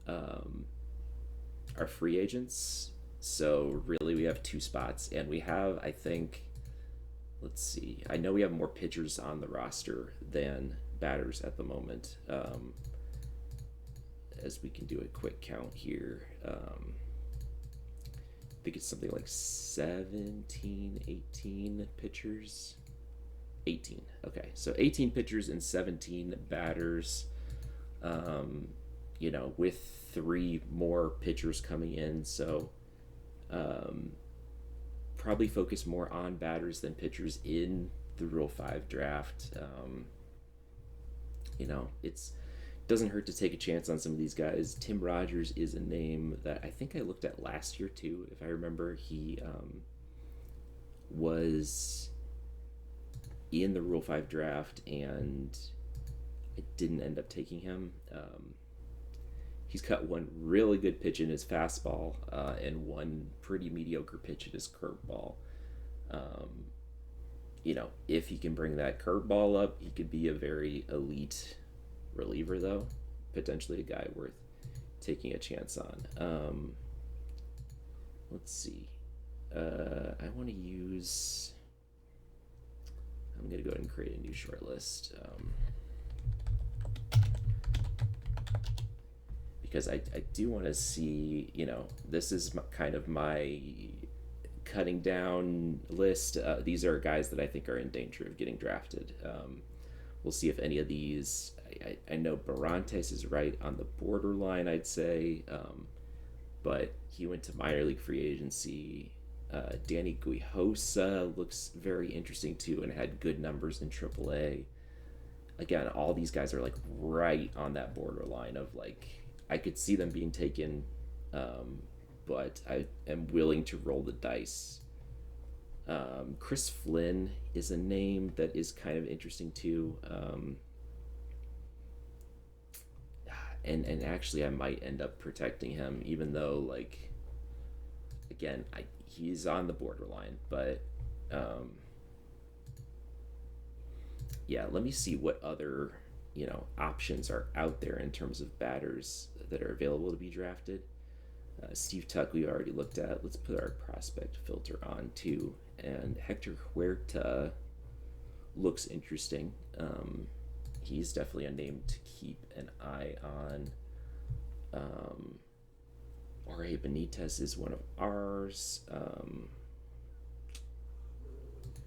our free agents. So really, we have two spots, and we have, I think, let's see. I know we have more pitchers on the roster than batters at the moment. As we can do a quick count here. I think it's something like 17, 18 pitchers. 18. Okay, so 18 pitchers and 17 batters. Um, with three more pitchers coming in, so um, probably focus more on batters than pitchers in the Rule 5 draft. It's doesn't hurt to take a chance on some of these guys. Tim Rogers is a name that I think I looked at last year too, if I remember. He was in the Rule 5 draft, and I didn't end up taking him. He's got one really good pitch in his fastball and one pretty mediocre pitch in his curveball. Um, if he can bring that curveball up, he could be a very elite reliever, though. Potentially a guy worth taking a chance on. Let's see. I want to use. I'm going to go ahead and create a new short list. Because I do want to see, this is kind of my cutting down list. These are guys that I think are in danger of getting drafted. We'll see if any of these. I know Barantes is right on the borderline, I'd say, but he went to minor league free agency. Danny Guijosa looks very interesting too, and had good numbers in AAA. Again, all these guys are like right on that borderline of like I could see them being taken, but I am willing to roll the dice. Chris Flynn is a name that is kind of interesting too. And actually, I might end up protecting him, even though, like, again, he's on the borderline. But yeah, let me see what other options are out there in terms of batters that are available to be drafted. Steve Tuck we already looked at. Let's put our prospect filter on too. And Hector Huerta looks interesting. He's definitely a name to keep an eye on. Jorge Benitez is one of ours.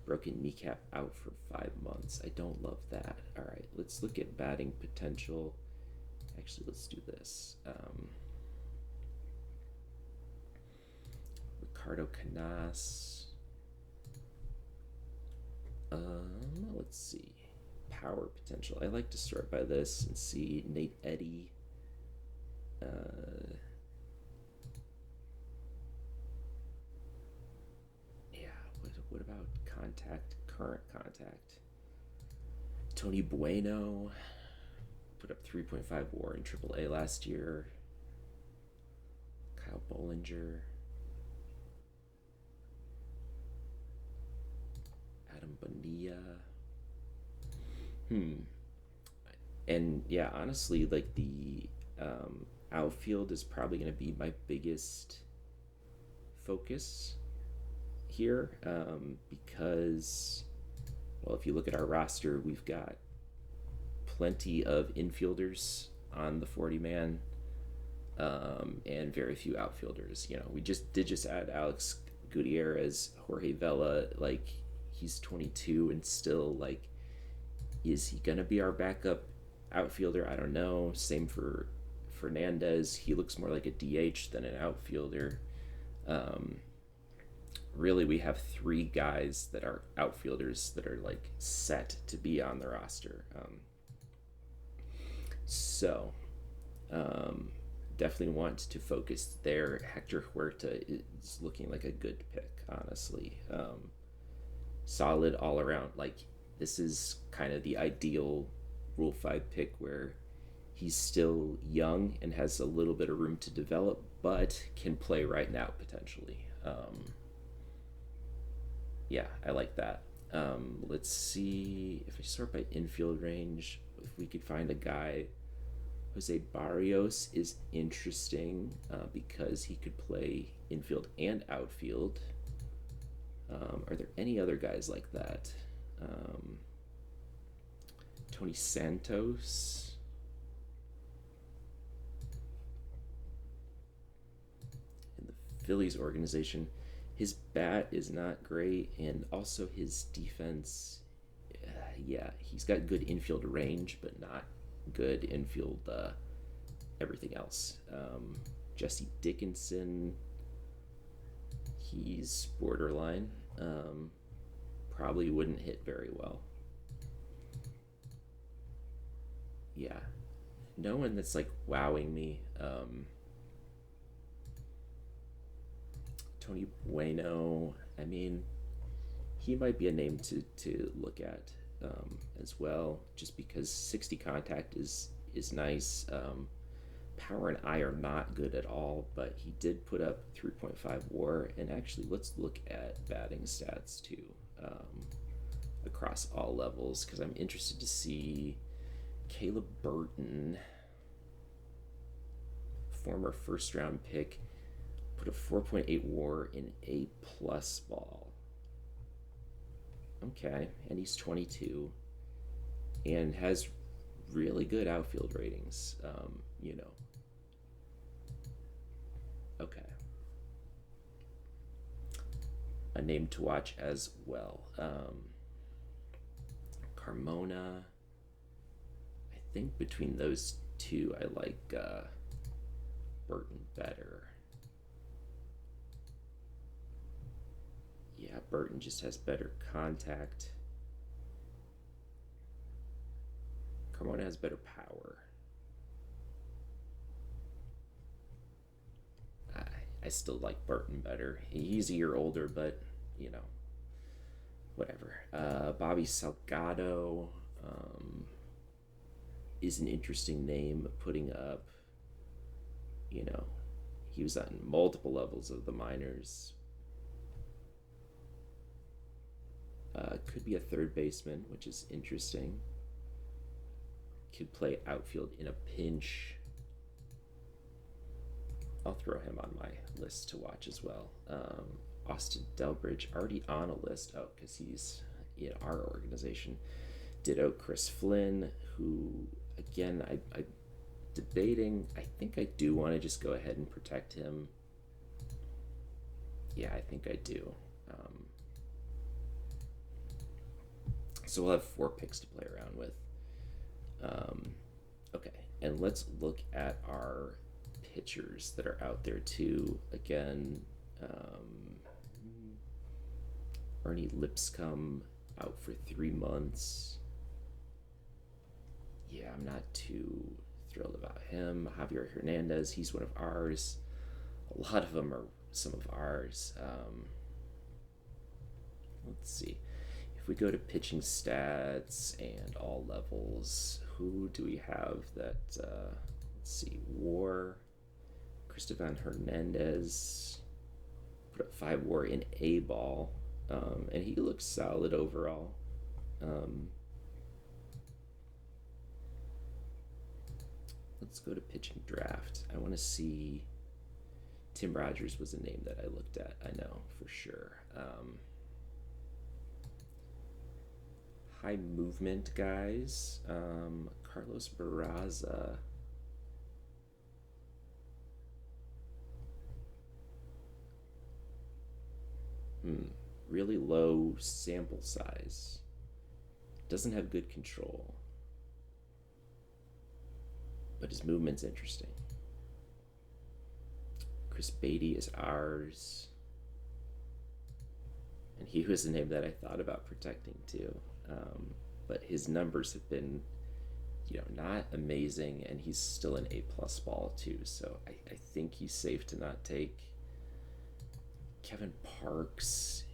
Broken kneecap out for 5 months. I don't love that. All right, let's look at batting potential. Actually, let's do this. Ricardo Canas. Let's see. Power potential. I like to sort by this and see Nate Eddy. Yeah, what about current contact? Tony Bueno put up 3.5 WAR in AAA last year. Kyle Bollinger. Adam Bonilla. And yeah, honestly, like the outfield is probably going to be my biggest focus here, because, well, if you look at our roster, we've got plenty of infielders on the 40-man, and very few outfielders. We just add Alex Gutierrez. Jorge Vela, like, he's 22 and still, like, is he gonna be our backup outfielder? I don't know. Same for Fernandez. He looks more like a DH than an outfielder. Really, we have three guys that are outfielders that are like set to be on the roster. So definitely want to focus there. Hector Huerta is looking like a good pick, honestly. Solid all around. Like, this is kind of the ideal Rule 5 pick where he's still young and has a little bit of room to develop, but can play right now potentially. Yeah, I like that. Let's see if I sort by infield range, if we could find a guy Jose Barrios is interesting because he could play infield and outfield. Are there any other guys like that? Tony Santos. In the Phillies organization, his bat is not great, and also his defense. Yeah, he's got good infield range, but not good infield everything else. Jesse Dickinson, he's borderline. Probably wouldn't hit very well. Yeah, no one that's like wowing me. Tony Bueno, I mean, he might be a name to look at as well, just because 60 contact is nice. Power and I are not good at all, but he did put up 3.5 WAR. And actually, let's look at batting stats too, across all levels, because I'm interested to see Caleb Burton, former first round pick, put a 4.8 WAR in A plus ball. Okay, and he's 22 and has really good outfield ratings. Okay. A name to watch as well. Carmona. I think between those two, I like Burton better. Yeah, Burton just has better contact. Carmona has better power. I still like Burton better. He's a year older, but whatever. Bobby Salgado is an interesting name, putting up, he was on multiple levels of the minors. Could be a third baseman, which is interesting. Could play outfield in a pinch. I'll throw him on my list to watch as well. Austin Delbridge, already on a list. Oh, because he's in our organization. Ditto Chris Flynn, who, again, I'm debating. I think I do want to just go ahead and protect him. Yeah, I think I do. So we'll have 4 picks to play around with. Okay, and let's look at our pitchers that are out there too. Again, Ernie Lipscomb out for 3 months. Yeah, I'm not too thrilled about him. Javier Hernandez, he's one of ours. A lot of them are some of ours. Let's see. If we go to pitching stats and all levels, who do we have that, let's see, WAR, Cristovan Hernandez, put up 5 WAR in A ball, and he looks solid overall. Let's go to pitching draft. I want to see, Tim Rogers was a name that I looked at, I know, for sure. High movement guys, Carlos Barraza. Really low sample size. Doesn't have good control. But his movement's interesting. Chris Beatty is ours. And he was a name that I thought about protecting too. But his numbers have been, not amazing, and he's still an A+ ball too. So I think he's safe to not take. Kevin Parks,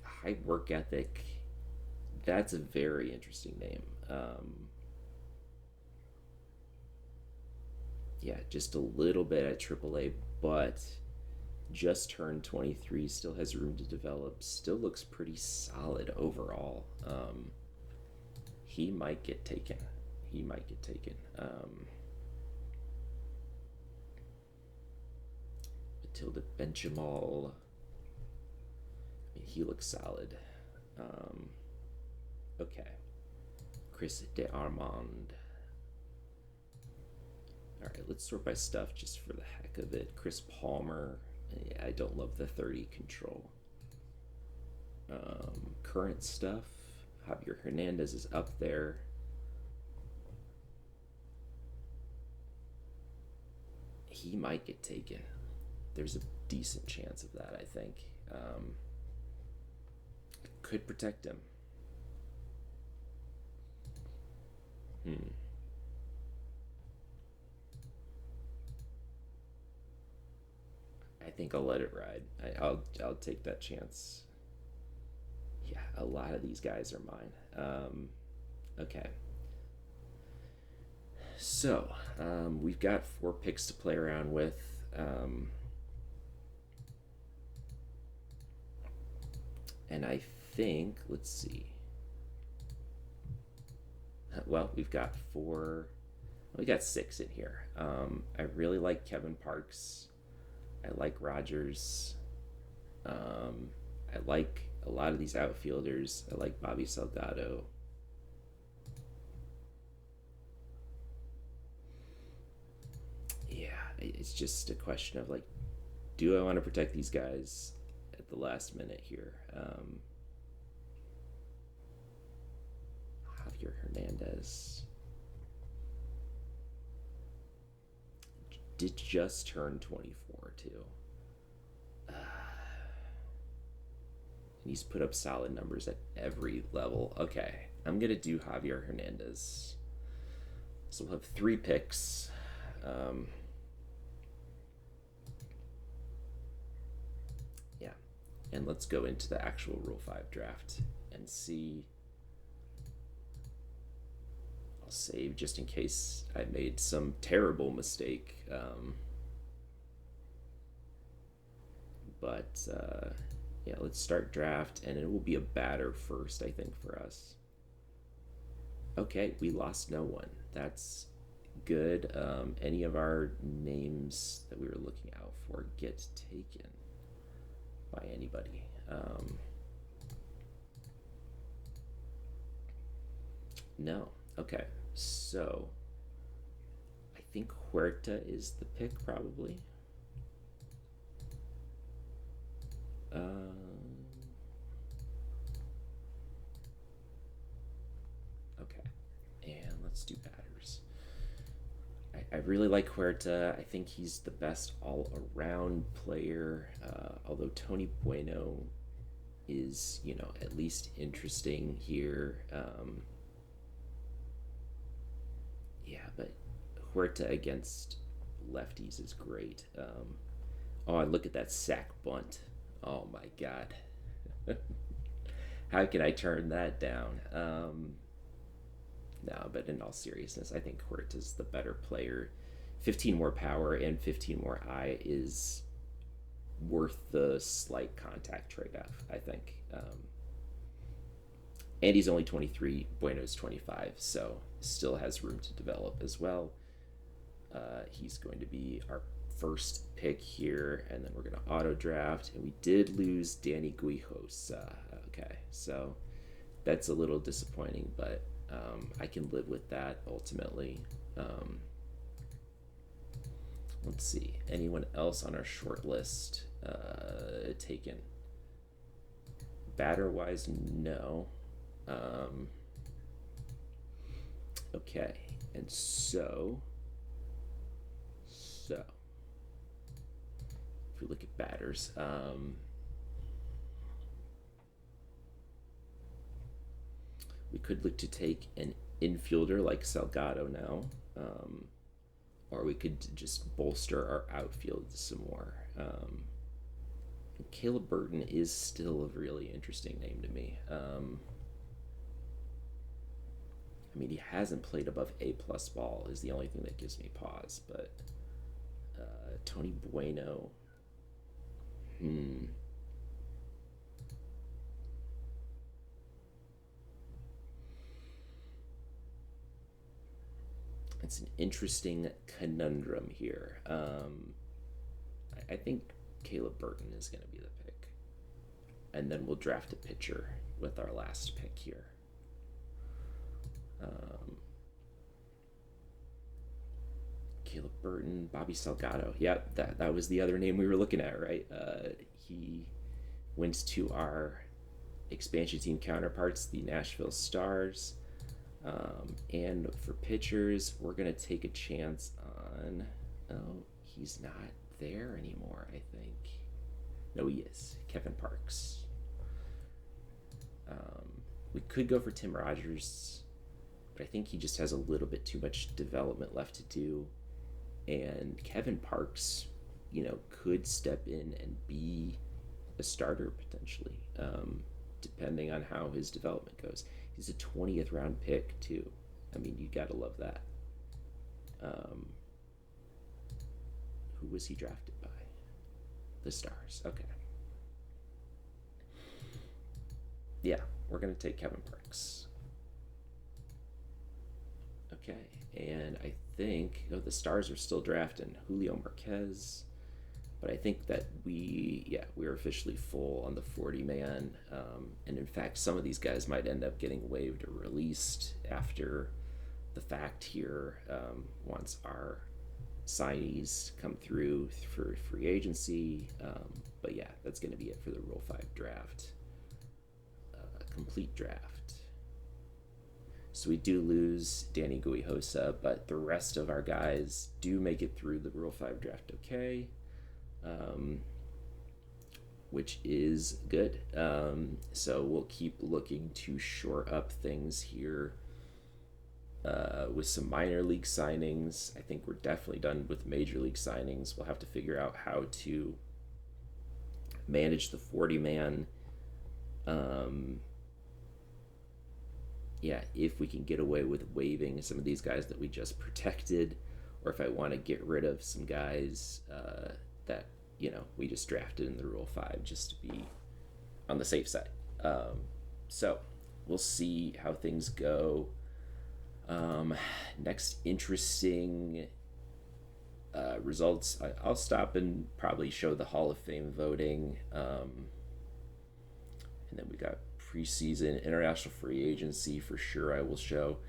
high work ethic. That's a very interesting name. Yeah, just a little bit at AAA, but just turned 23, still has room to develop, still looks pretty solid overall. He might get taken. he might get taken. Matilda Benchamal. I mean, he looks solid. Okay. Chris De Armand. All right, let's sort by stuff just for the heck of it. Chris Palmer. Yeah, I don't love the 30 control. Current stuff. Javier Hernandez is up there. He might get taken. There's a decent chance of that, I think. Could protect him. I think I'll let it ride. I'll take that chance. Yeah, a lot of these guys are mine. Okay. So, we've got 4 picks to play around with. And I think, let's see. Well, we've got 4. We got 6 in here. I really like Kevin Parks. I like Rogers. I like a lot of these outfielders. I like Bobby Salgado. Yeah, it's just a question of like, do I want to protect these guys at the last minute here? Javier Hernandez did just turn 24 too. And he's put up solid numbers at every level. Okay, I'm gonna do Javier Hernandez. So we'll have 3 picks. Yeah, and let's go into the actual Rule 5 draft and see. I'll save just in case I made some terrible mistake. Yeah, let's start draft, and it will be a batter first, I think, for us. Okay, we lost no one. That's good. Any of our names that we were looking out for get taken by anybody. No. Okay, so I think Huerta is the pick, probably. Okay, and let's do batters. I really like Huerta. I think he's the best all-around player. Although Tony Bueno is, at least interesting here. Yeah, but Huerta against lefties is great. Oh, look at that sack bunt. Oh my God. How can I turn that down? No, but in all seriousness, I think Huerta's the better player. 15 more power and 15 more eye is worth the slight contact trade-off, I think. And he's only 23, Bueno's 25, so still has room to develop as well. He's going to be our first pick here, and then we're going to auto draft. And we did lose Danny Guijos. Okay, so that's a little disappointing, but I can live with that ultimately. Let's see, anyone else on our short list taken? Batter wise, no. Okay, and so if we look at batters, we could look to take an infielder like Salgado now, or we could just bolster our outfield some more. Caleb Burton is still a really interesting name to me. I mean, he hasn't played above A+ ball is the only thing that gives me pause, but Tony Bueno. It's an interesting conundrum here. I think Caleb Burton is going to be the pick. And then we'll draft a pitcher with our last pick here. Caleb Burton, Bobby Salgado. Yeah, that was the other name we were looking at, right? He went to our expansion team counterparts, the Nashville Stars. And for pitchers, we're going to take a chance on... Oh, he's not there anymore, I think. No, he is. Kevin Parks. We could go for Tim Rogers, but I think he just has a little bit too much development left to do. And Kevin Parks, could step in and be a starter potentially, depending on how his development goes. He's a 20th round pick too. I mean, you gotta love that. Who was he drafted by? The Stars. Okay. Yeah, we're gonna take Kevin Parks. Okay, and I think the Stars are still drafting Julio Marquez, but I think that we're officially full on the 40-man, and in fact, some of these guys might end up getting waived or released after the fact here, once our signees come through for free agency. But yeah, that's going to be it for the Rule 5 draft. Complete draft. So we do lose Danny Guijosa, but the rest of our guys do make it through the Rule 5 draft okay, which is good. So we'll keep looking to shore up things here with some minor league signings. I think we're definitely done with major league signings. We'll have to figure out how to manage the 40-man. If we can get away with waiving some of these guys that we just protected, or if I want to get rid of some guys that we just drafted in the Rule 5 just to be on the safe side. So we'll see how things go. Next interesting results. I'll stop and probably show the Hall of Fame voting. And then we got preseason, international free agency for sure I will show.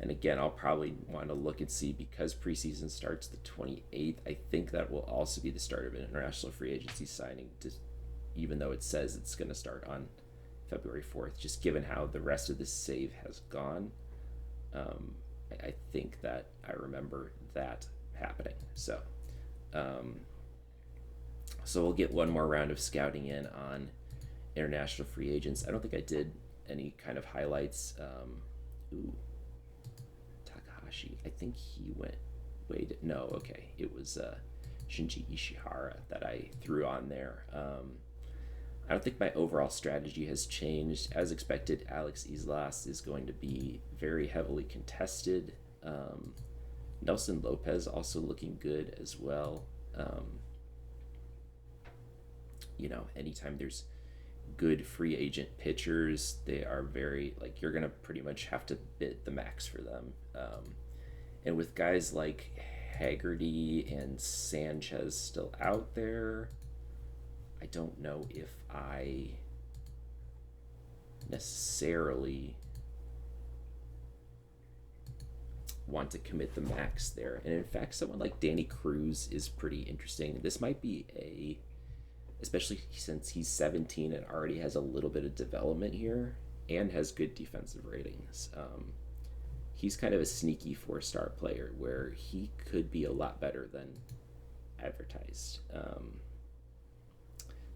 And again, I'll probably want to look and see, because preseason starts the 28th, I think that will also be the start of an international free agency signing, even though it says it's going to start on February 4th, just given how the rest of the save has gone. I think that I remember that happening. So we'll get one more round of scouting in on international free agents. I don't think I did any kind of highlights. Takahashi, I think he went no, okay, it was Shinji Ishihara that I threw on there. I don't think my overall strategy has changed. As expected, Alex Islas is going to be very heavily contested. Nelson Lopez also looking good as well. Anytime there's good free agent pitchers, they are very, you're going to pretty much have to bid the max for them. And with guys like Haggerty and Sanchez still out there, I don't know if I necessarily want to commit the max there. And in fact, someone like Danny Cruz is pretty interesting. This might be especially since he's 17 and already has a little bit of development here and has good defensive ratings. He's kind of a sneaky 4-star player where he could be a lot better than advertised.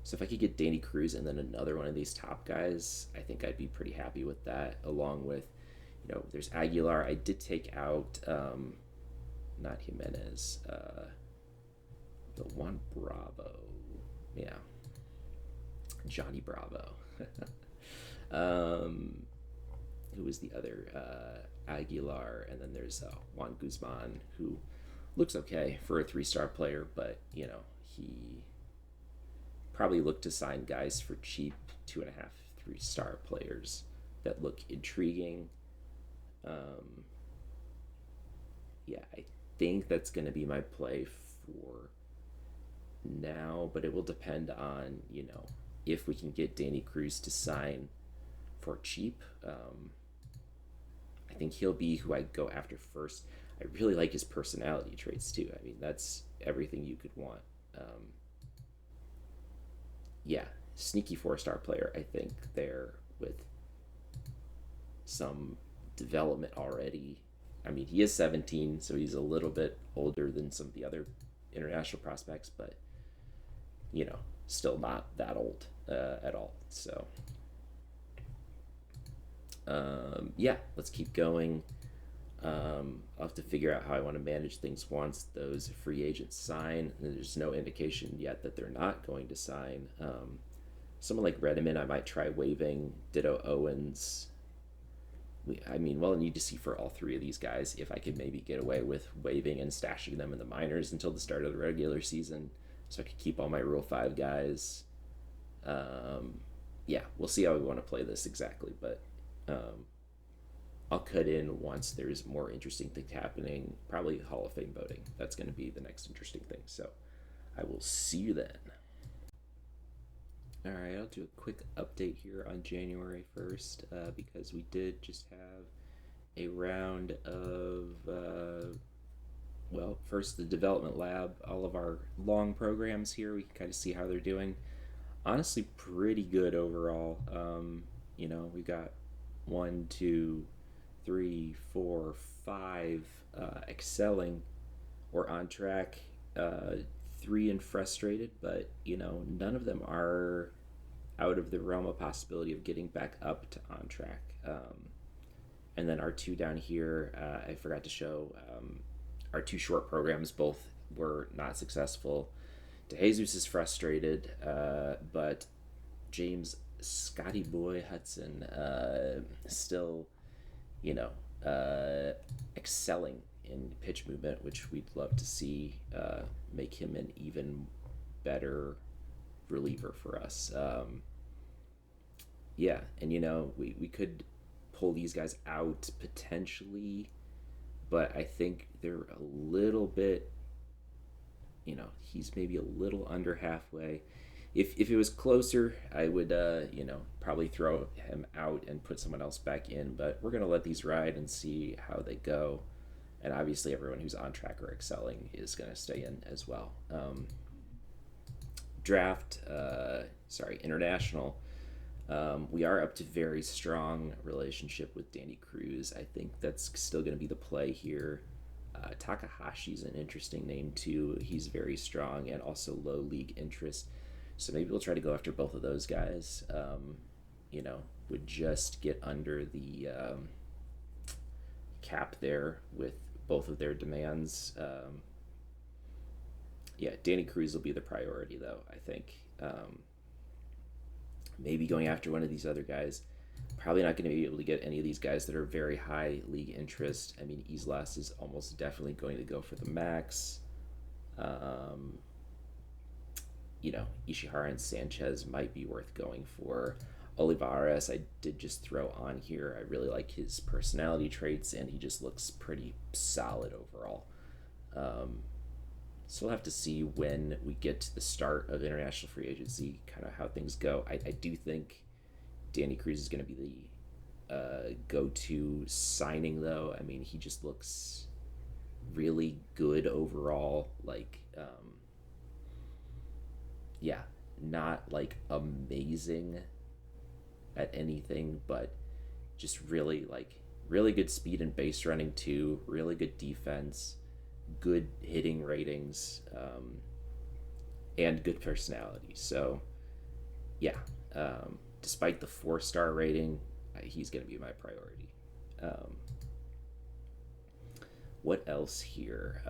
So if I could get Danny Cruz and then another one of these top guys, I think I'd be pretty happy with that, along with, there's Aguilar. I did take out, not Jimenez, the Juan Bravo. Yeah. Johnny Bravo. Who was the other? Aguilar, and then there's Juan Guzman, who looks okay for a 3-star player, but, he probably look to sign guys for cheap 2.5, 3-star players that look intriguing. yeah, I think that's going to be my play for now, but it will depend on, if we can get Danny Cruz to sign for cheap. I think he'll be who I go after first. I really like his personality traits too. I mean, that's everything you could want. Um, yeah, sneaky 4-star player, I think, there with some development already. I mean, he is 17, so he's a little bit older than some of the other international prospects, but, still not that old at all. So, yeah, let's keep going. I'll have to figure out how I want to manage things once those free agents sign. There's no indication yet that they're not going to sign. Someone like Redeman, I might try waiving. Ditto Owens. We'll need to see for all three of these guys if I could maybe get away with waiving and stashing them in the minors until the start of the regular season, so I could keep all my Rule 5 guys. Yeah, we'll see how we want to play this exactly, but I'll cut in once there's more interesting things happening. Probably Hall of Fame voting. That's going to be the next interesting thing. So I will see you then. All right, I'll do a quick update here on January 1st because we did just have a round of, first the development lab, all of our long programs here. We can kind of see how they're doing. Honestly, pretty good overall. We got 1, 2, 3, 4, 5 excelling or on track, 3 and frustrated, but none of them are out of the realm of possibility of getting back up to on track. And then our 2 down here, I forgot to show, our 2 short programs both were not successful. DeJesus is frustrated, but James Scotty Boy Hudson still, excelling in pitch movement, which we'd love to see make him an even better reliever for us. Yeah, and we could pull these guys out potentially, but I think they're a little bit, he's maybe a little under halfway. If it was closer, I would, probably throw him out and put someone else back in. But we're going to let these ride and see how they go. And obviously, everyone who's on track or excelling is going to stay in as well. International. We are up to very strong relationship with Danny Cruz. I think that's still going to be the play here. Takahashi's an interesting name too. He's very strong and also low league interest. So maybe we'll try to go after both of those guys. Would just get under the cap there with both of their demands. Yeah, Danny Cruz will be the priority, though, I think. Maybe going after one of these other guys. Probably not going to be able to get any of these guys that are very high league interest. I mean, Islas is almost definitely going to go for the max. Ishihara and Sanchez might be worth going for. Olivares, I did just throw on here. I really like his personality traits, and he just looks pretty solid overall. So we'll have to see when we get to the start of international free agency, kind of how things go. I do think Danny Cruz is going to be the go-to signing, though. I mean, he just looks really good overall. Not amazing at anything, but just really good speed and base running too, really good defense, good hitting ratings, and good personality. So yeah, despite the 4-star rating, he's going to be my priority. What else here?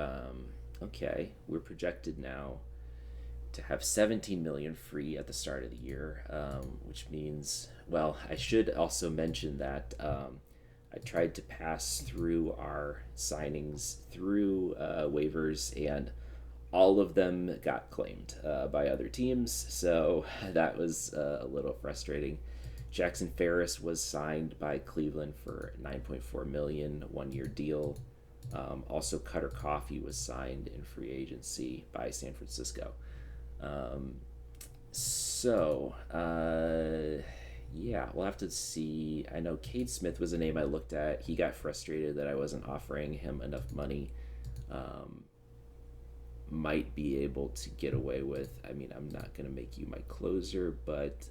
Okay, we're projected now to have 17 million free at the start of the year, which means, I should also mention that I tried to pass through our signings through waivers, and all of them got claimed by other teams, so that was a little frustrating. Jackson Ferris was signed by Cleveland for $9.4 million, 1-year deal. Also, Cutter Coffee was signed in free agency by San Francisco. Um, so, yeah, we'll have to see. I know Cade Smith was a name I looked at. He got frustrated that I wasn't offering him enough money. Um, might be able to get away with. I mean, I'm not going to make you my closer, but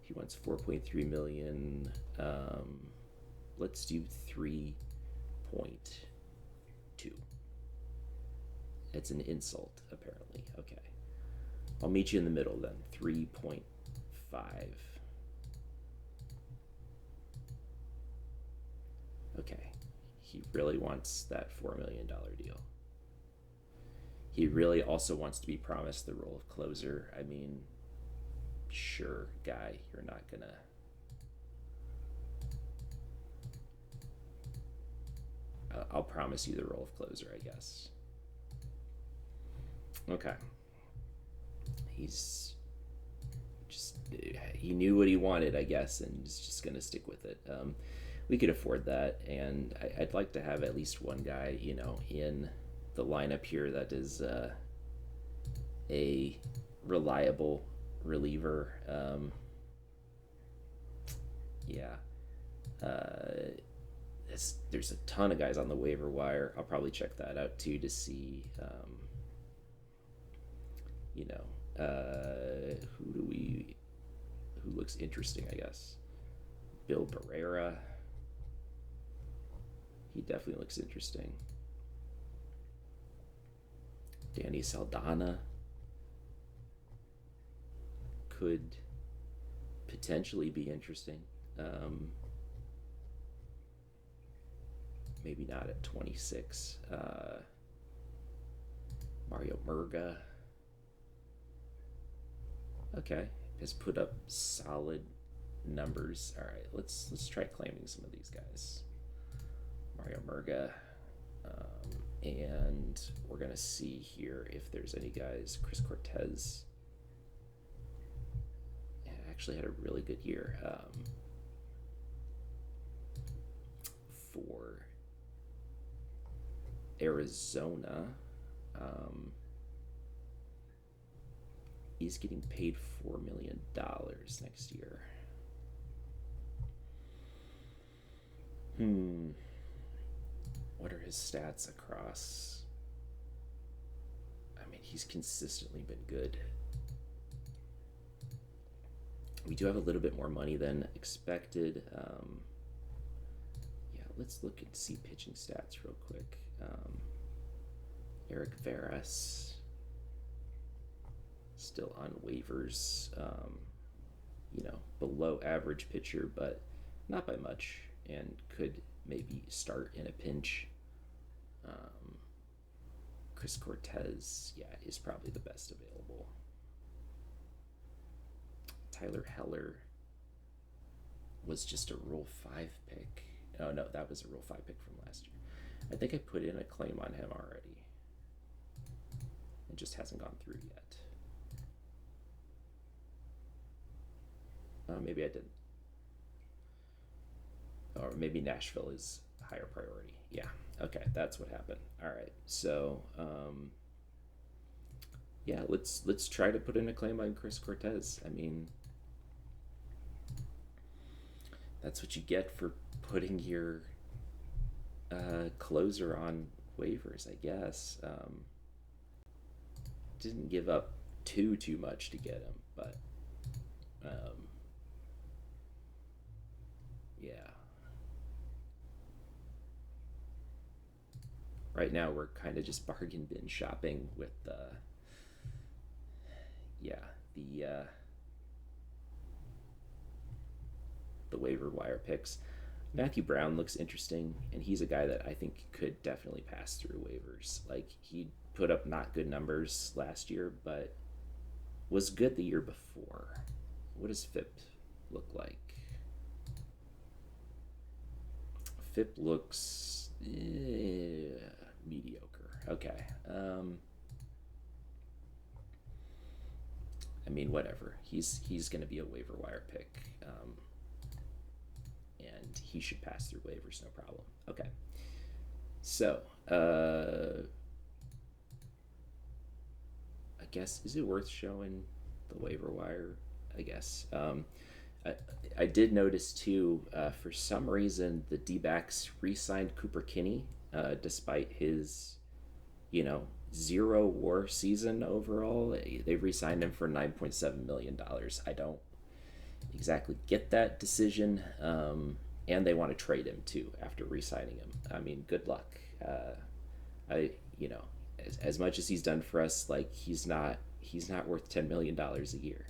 he wants 4.3 million. Let's do 3.2. It's an insult, apparently. Okay. I'll meet you in the middle then. 3.5. Okay. He really wants that $4 million deal. He really also wants to be promised the role of closer. I mean, sure, guy, you're not gonna. I'll promise you the role of closer, I guess. Okay. He's just, he knew what he wanted, I guess, and is just gonna stick with it. We could afford that, and I'd like to have at least one guy, in the lineup here that is a reliable reliever. Yeah. There's a ton of guys on the waiver wire. I'll probably check that out too to see, who looks interesting, I guess. Bill Barrera. He definitely looks interesting. Danny Saldana could potentially be interesting. Maybe not at 26. Mario Murga. Okay, has put up solid numbers. All right, let's try claiming some of these guys. Mario Murga. And we're going to see here if there's any guys. Chris Cortez actually had a really good year for Arizona. He's getting paid $4 million next year. What are his stats across? I mean, he's consistently been good. We do have a little bit more money than expected. Yeah, let's look and see pitching stats real quick. Eric Veras, still on waivers. Below average pitcher, but not by much, and could maybe start in a pinch. Chris Cortez, yeah, is probably the best available. Tyler Heller was just a Rule 5 pick. Oh, no, that was a Rule 5 pick from last year. I think I put in a claim on him already. It just hasn't gone through yet. Maybe I didn't. Or maybe Nashville is higher priority. Yeah, okay, that's what happened. All right, so yeah, let's try to put in a claim on Chris Cortez. I mean, that's what you get for putting your closer on waivers, I guess. Didn't give up too much to get him, but yeah. Right now we're kind of just bargain bin shopping with the waiver wire picks. Matthew Brown looks interesting, and he's a guy that I think could definitely pass through waivers. Like, he put up not good numbers last year, but was good the year before. What does FIP look like? FIP looks mediocre. Okay. I mean, whatever. He's going to be a waiver wire pick, and he should pass through waivers, no problem. Okay. So, I guess, is it worth showing the waiver wire? I guess. I, I did notice too, for some reason, the D backs re signed Cooper Kinney, despite his, you know, 0 WAR season overall. They re signed him for $9.7 million. I don't exactly get that decision. And they want to trade him too after re signing him. I mean, good luck. I, you know, as much as he's done for us, like he's not worth $10 million a year.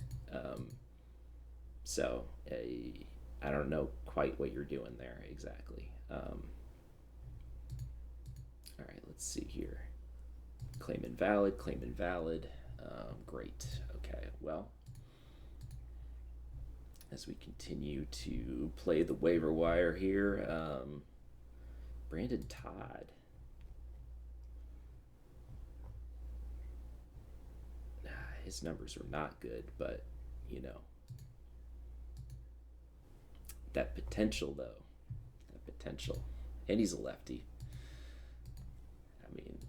So I don't know quite what you're doing there exactly. All right, let's see here. Claim invalid, claim invalid. Great. Okay, well, as we continue to play the waiver wire here, Brandon Todd. His numbers were not good, but you know, that potential though, that potential, and he's a lefty. I mean,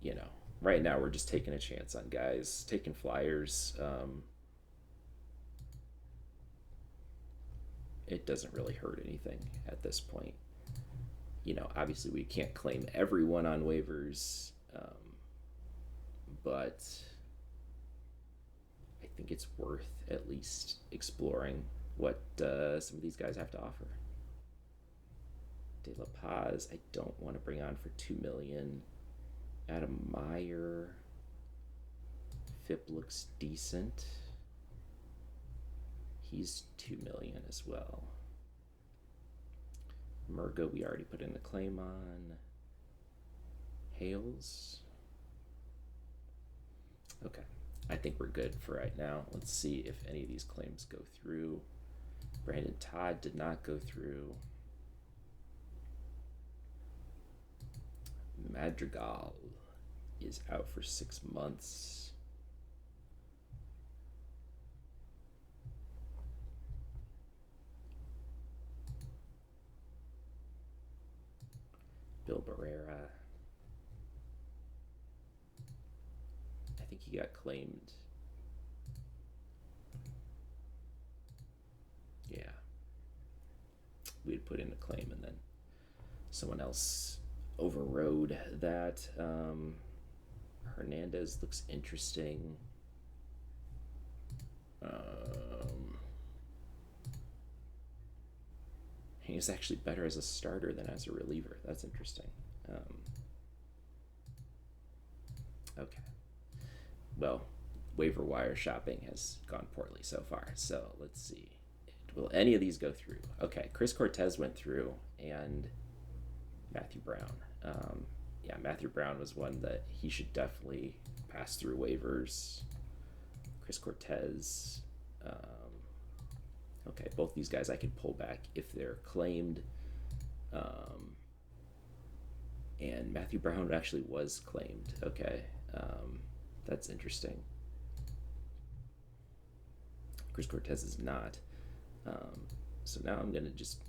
you know, right now we're just taking a chance on guys, taking flyers. It doesn't really hurt anything at this point. You know, obviously we can't claim everyone on waivers, but I think it's worth at least exploring what some of these guys have to offer. De La Paz, I don't want to bring on for $2 million. Adam Meyer, FIP looks decent. He's $2 million as well. Murga, we already put in a claim on. Hales. Okay, I think we're good for right now. Let's see if any of these claims go through. Brandon Todd did not go through. Madrigal is out for 6 months. Bill Barrera, I think he got claimed. Yeah, we had put in a claim and then someone else overrode that. Hernandez looks interesting. He's actually better as a starter than as a reliever. That's interesting. Okay. Well, waiver wire shopping has gone poorly so far. So let's see. Will any of these go through? Okay, Chris Cortez went through, and Matthew Brown. Yeah, Matthew Brown was one that he should definitely pass through waivers. Chris Cortez. Okay, both these guys I can pull back if they're claimed. And Matthew Brown actually was claimed. Okay, that's interesting. Chris Cortez is not. So now I'm gonna just.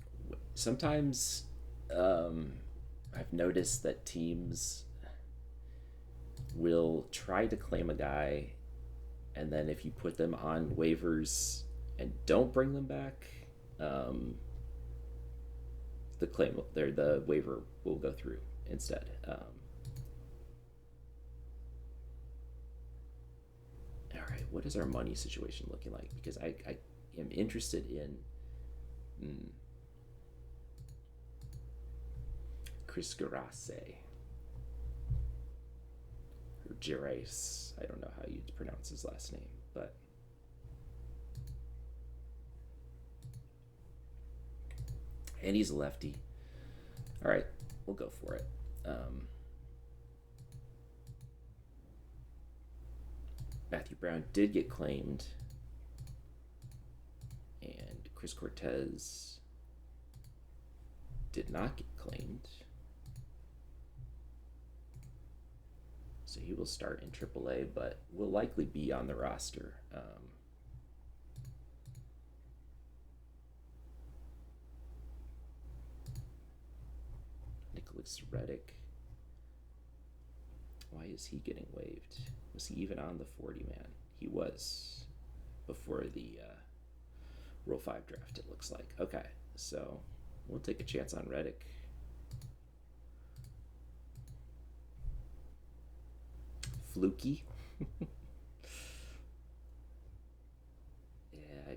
Sometimes I've noticed that teams will try to claim a guy, and then if you put them on waivers and don't bring them back, the waiver will go through instead. All right, what is our money situation looking like? Because I am interested in Chris Gerace or Gerace. I don't know how you pronounce his last name, but and he's a lefty. All right, we'll go for it. Matthew Brown did get claimed, and Chris Cortez did not get claimed. So he will start in AAA, but will likely be on the roster. I think it looks Alex Reddick. Why is he getting waived? Was he even on the 40 man? He was before the Rule 5 draft, it looks like. Okay, so we'll take a chance on Reddick. Fluky. Yeah,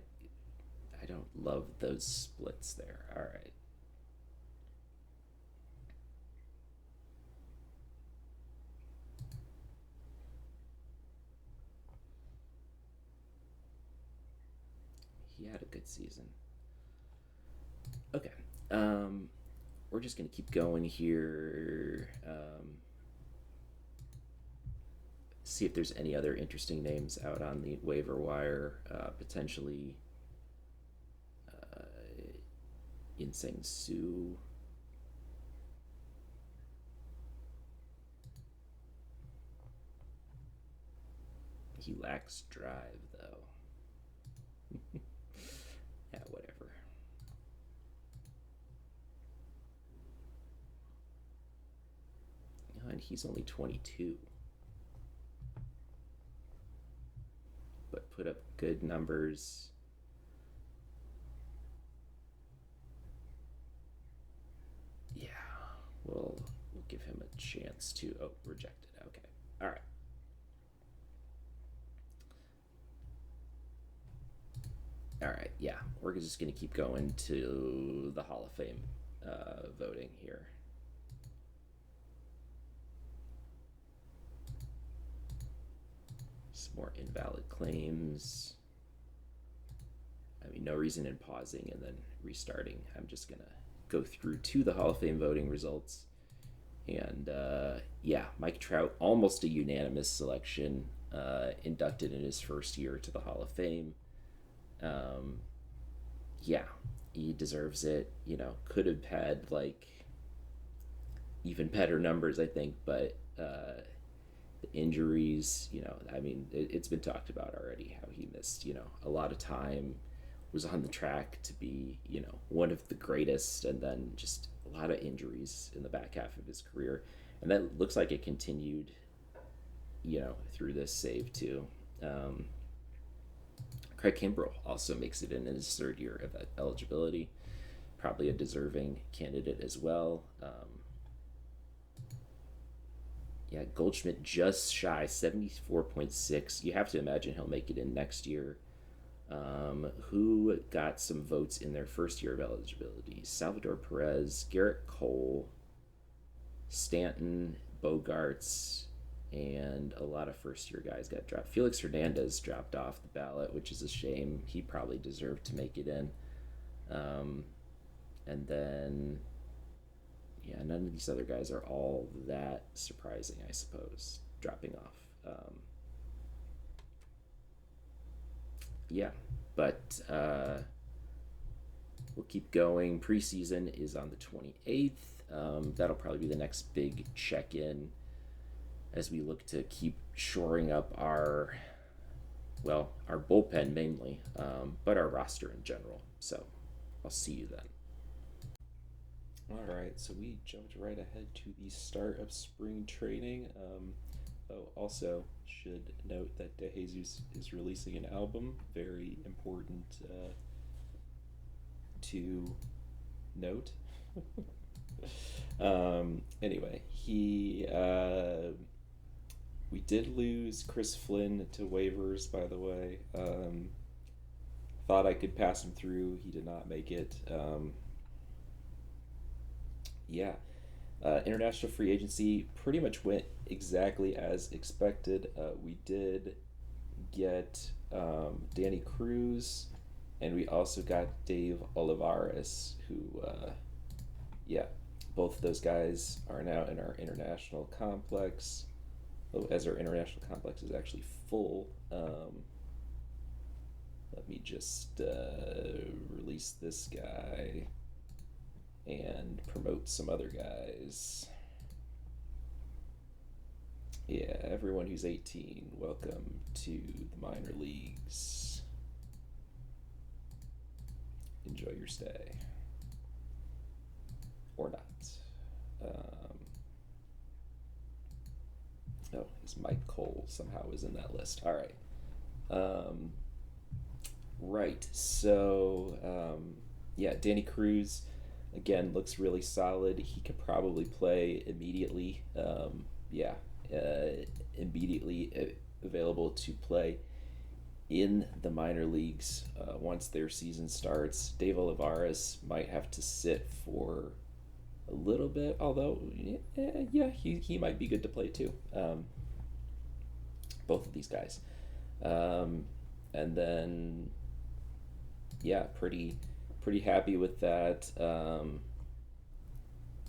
I don't love those splits there. All right. He had a good season. Okay. We're just going to keep going here. See if there's any other interesting names out on the waiver wire. Potentially Insane Sue. He lacks drive, though. Yeah, whatever. And he's only 22. But put up good numbers. Yeah, we'll give him a chance to. Oh, rejected. Okay. All right. All right. Yeah, we're just going to keep going to the Hall of Fame voting here. Some more invalid claims. I mean, no reason in pausing and then restarting. I'm just going to go through to the Hall of Fame voting results. And yeah, Mike Trout, almost a unanimous selection, inducted in his first year to the Hall of Fame. Yeah, he deserves it. You know, could have had like even better numbers, I think, but the injuries, you know, I mean, it's been talked about already how he missed, you know, a lot of time, was on the track to be, you know, one of the greatest, and then just a lot of injuries in the back half of his career. And that looks like it continued, you know, through this save too. Craig Kimbrell also makes it in his third year of eligibility. Probably a deserving candidate as well. Yeah, Goldschmidt just shy, 74.6. You have to imagine he'll make it in next year. Who got some votes in their first year of eligibility? Salvador Perez, Garrett Cole, Stanton, Bogarts, and a lot of first-year guys got dropped. Felix Hernandez dropped off the ballot, which is a shame. He probably deserved to make it in. And then, yeah, none of these other guys are all that surprising, I suppose, dropping off. Yeah, but we'll keep going. Preseason is on the 28th. That'll probably be the next big check-in as we look to keep shoring up our bullpen mainly, but our roster in general. So I'll see you then. All right, so we jumped right ahead to the start of spring training. Also should note that De Jesus is releasing an album. Very important to note. Anyway, we did lose Chris Flynn to waivers, by the way. Thought I could pass him through. He did not make it. Yeah. International free agency pretty much went exactly as expected. We did get Danny Cruz, and we also got Dave Olivares, who, yeah, both of those guys are now in our international complex. Oh, as our international complex is actually full. Let me just release this guy and promote some other guys. Yeah, everyone who's 18, welcome to the minor leagues. Enjoy your stay. Or not. Oh, is Mike Cole somehow is in that list. All right. Um, right. So, yeah, Danny Cruz, again, looks really solid. He could probably play immediately. Yeah, immediately available to play in the minor leagues once their season starts. Dave Olivares might have to sit for a little bit, although, yeah, he might be good to play too. Both of these guys. Um, and then, yeah, pretty happy with that.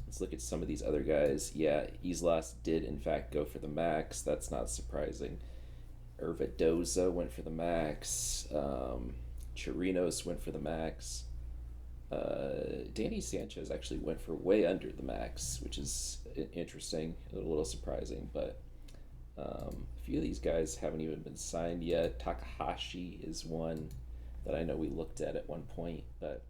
Let's look at some of these other guys. Yeah, Islas did in fact go for the max. That's not surprising. Urvadoza went for the max. Chirinos went for the max. Danny Sanchez actually went for way under the max, which is interesting, a little surprising, but a few of these guys haven't even been signed yet. Takahashi is one that I know we looked at one point, but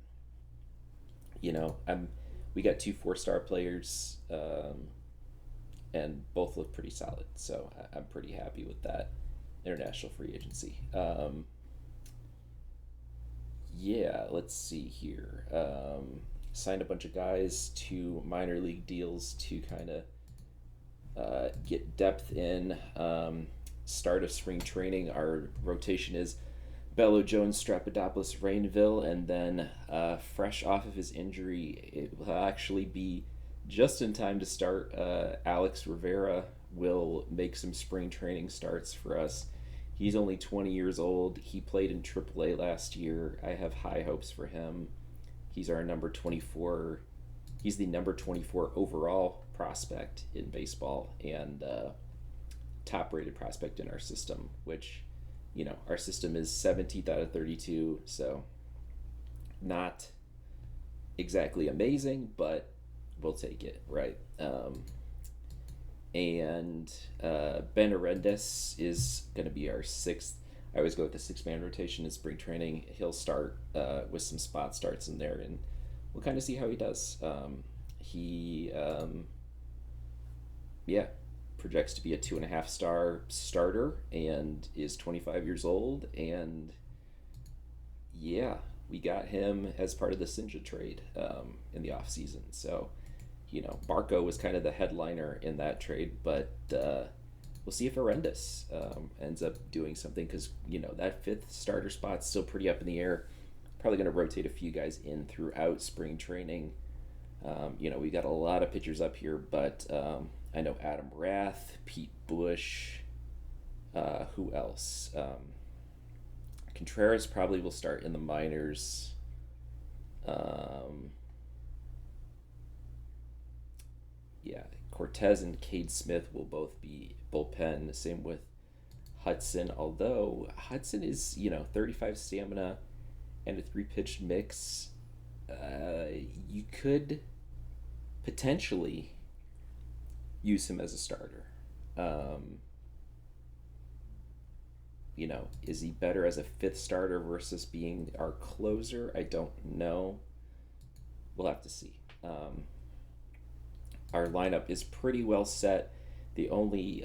I'm we got two 4-star players, and both look pretty solid, so I'm pretty happy with that international free agency. Yeah, let's see here. Signed a bunch of guys to minor league deals to kind of get depth in. Start of spring training, our rotation is Bello Jones, Strapadopoulos, Rainville, and then fresh off of his injury, it will actually be just in time to start. Alex Rivera will make some spring training starts for us. He's only 20 years old. He played in AAA last year. I have high hopes for him. He's our number 24. He's the number 24 overall prospect in baseball, and top rated prospect in our system, which, our system is 17th out of 32, so not exactly amazing, but we'll take it, right? And Ben Arendes is going to be our sixth. I always go with the 6-man rotation in spring training. He'll start with some spot starts in there, and we'll kind of see how he does. He, yeah, projects to be a 2.5-star starter and is 25 years old. And yeah, we got him as part of the Sinja trade in the offseason. So, Barco was kind of the headliner in that trade, but we'll see if Arendes ends up doing something, because, that 5th starter spot's still pretty up in the air. Probably going to rotate a few guys in throughout spring training. We got a lot of pitchers up here, but I know Adam Rath, Pete Bush, who else? Contreras probably will start in the minors. Yeah, Cortez and Cade Smith will both be bullpen. Same with Hudson, although Hudson is, 35 stamina and a 3-pitch mix. You could potentially use him as a starter. Is he better as a 5th starter versus being our closer? I don't know. We'll have to see. Our lineup is pretty well set. The only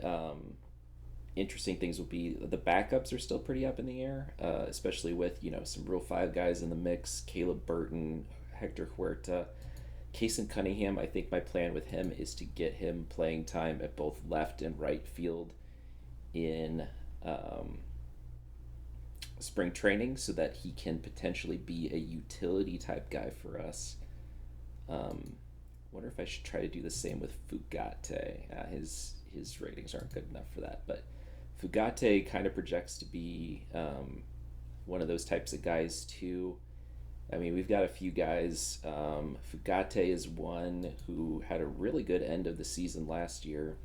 interesting things will be the backups are still pretty up in the air, especially with some Rule 5 guys in the mix. Caleb Burton, Hector Huerta, Kason Cunningham. I think my plan with him is to get him playing time at both left and right field in spring training, so that he can potentially be a utility type guy for us. Wonder if I should try to do the same with Fugate. His ratings aren't good enough for that, but Fugate kind of projects to be one of those types of guys too. I mean, we've got a few guys. Fugate is one who had a really good end of the season last year.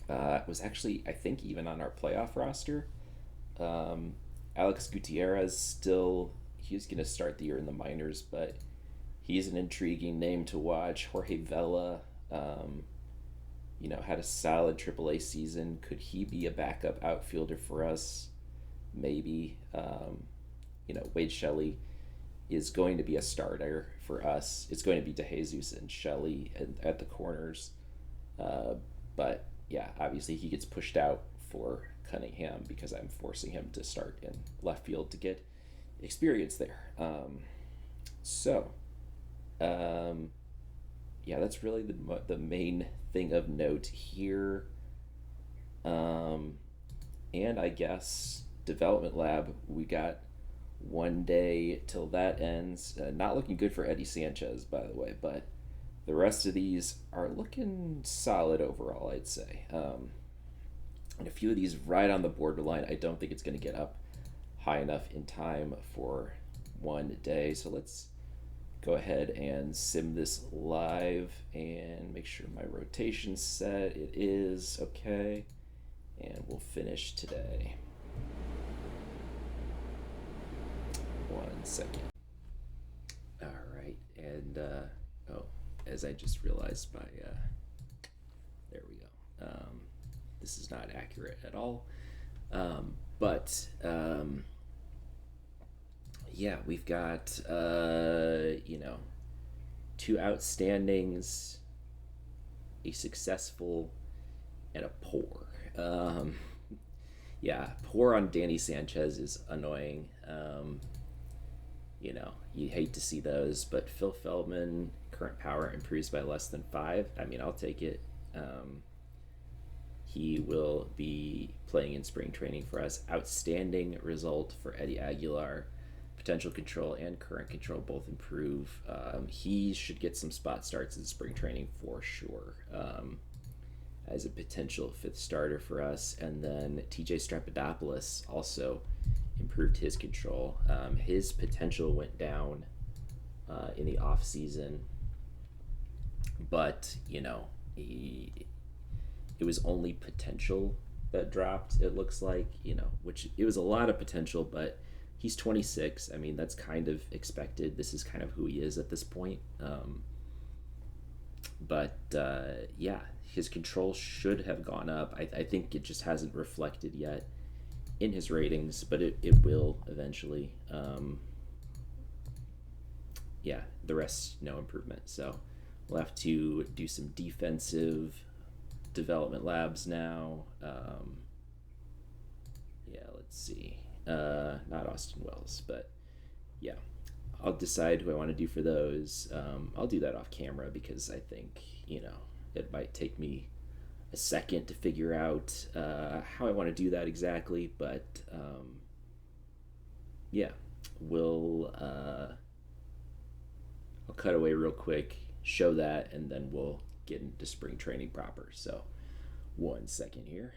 Was actually, I think, even on our playoff roster. Alex Gutierrez he's going to start the year in the minors, but he's an intriguing name to watch. Jorge Vela, had a solid AAA season. Could he be a backup outfielder for us? Maybe. Wade Shelley is going to be a starter for us. It's going to be DeJesus and Shelley at the corners. But yeah, obviously he gets pushed out for Cunningham because I'm forcing him to start in left field to get experience there. So, um, yeah, that's really the main thing of note here. Um, and I guess development lab, we got 1 day till that ends. Not looking good for Eddie Sanchez, by the way, but the rest of these are looking solid overall, I'd say. And a few of these right on the borderline. I don't think it's going to get up high enough in time for 1 day. So let's go ahead and sim this live and make sure my rotation's set. It is okay. And we'll finish today. 1 second. All right. And, oh, as I just realized, there we go. This is not accurate at all. But yeah, we've got, two outstandings, a successful, and a poor. Yeah, poor on Danny Sanchez is annoying. You hate to see those, but Phil Feldman, current power improves by less than 5. I mean, I'll take it. He will be playing in spring training for us. Outstanding result for Eddie Aguilar. Potential control and current control both improve. He should get some spot starts in spring training for sure, as a potential 5th starter for us. And then TJ Strapadopoulos also improved his control. His potential went down in the off season, but it was only potential that dropped. It looks like, which it was a lot of potential, but he's 26. I mean, that's kind of expected. This is kind of who he is at this point. But yeah, his control should have gone up. I think it just hasn't reflected yet in his ratings, but it will eventually. Yeah, the rest, no improvement. So we'll have to do some defensive development labs now. Yeah, let's see. Not Austin Wells, but yeah, I'll decide who I want to do for those. I'll do that off camera because I think, it might take me a second to figure out how I want to do that exactly. But yeah, I'll cut away real quick, show that, and then we'll get into spring training proper. So 1 second here.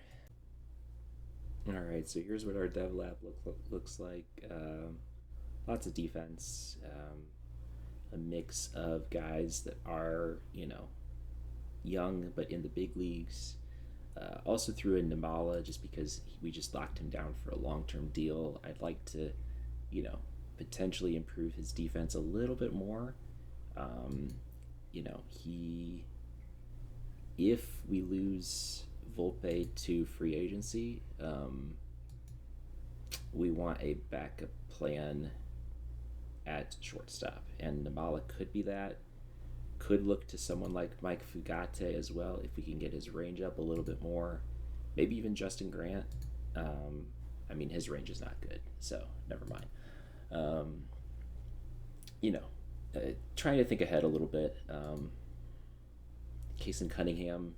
All right, so here's what our dev lab looks like. Lots of defense, a mix of guys that are, young but in the big leagues. Also threw in Namala just because we just locked him down for a long-term deal. I'd like to, potentially improve his defense a little bit more. If we lose Volpe to free agency, we want a backup plan at shortstop, and Namala could be that. Could look to someone like Mike Fugate as well if we can get his range up a little bit more. Maybe even Justin Grant. I mean, his range is not good, so never mind. Trying to think ahead a little bit. Case in Cunningham,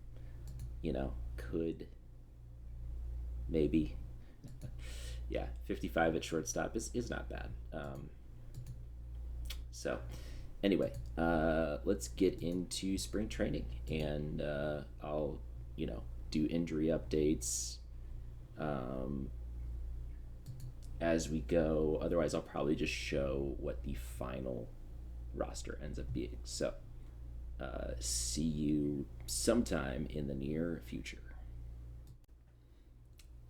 could maybe. Yeah, 55 at shortstop is not bad. So anyway, let's get into spring training, and I'll do injury updates as we go. Otherwise, I'll probably just show what the final roster ends up being. So see you sometime in the near future.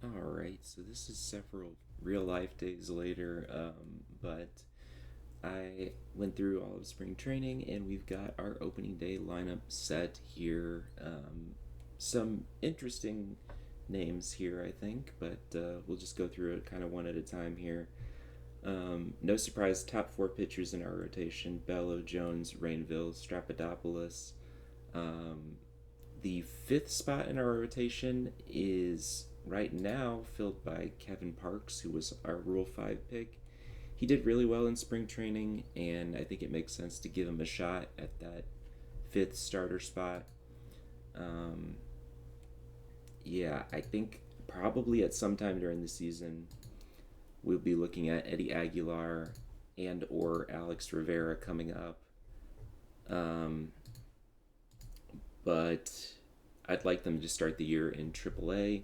All right, so this is several real life days later, but I went through all of spring training, and we've got our opening day lineup set here. Some interesting names here, I think, but we'll just go through it kind of one at a time here. No surprise, top 4 pitchers in our rotation: Bello, Jones, Rainville, Strapadopoulos. The fifth spot in our rotation is right now filled by Kevin Parks, who was our Rule 5 pick. He did really well in spring training, and I think it makes sense to give him a shot at that fifth starter spot. Um, yeah, I think probably at some time during the season, we'll be looking at Eddie Aguilar and or Alex Rivera coming up. Um, but I'd like them to start the year in AAA.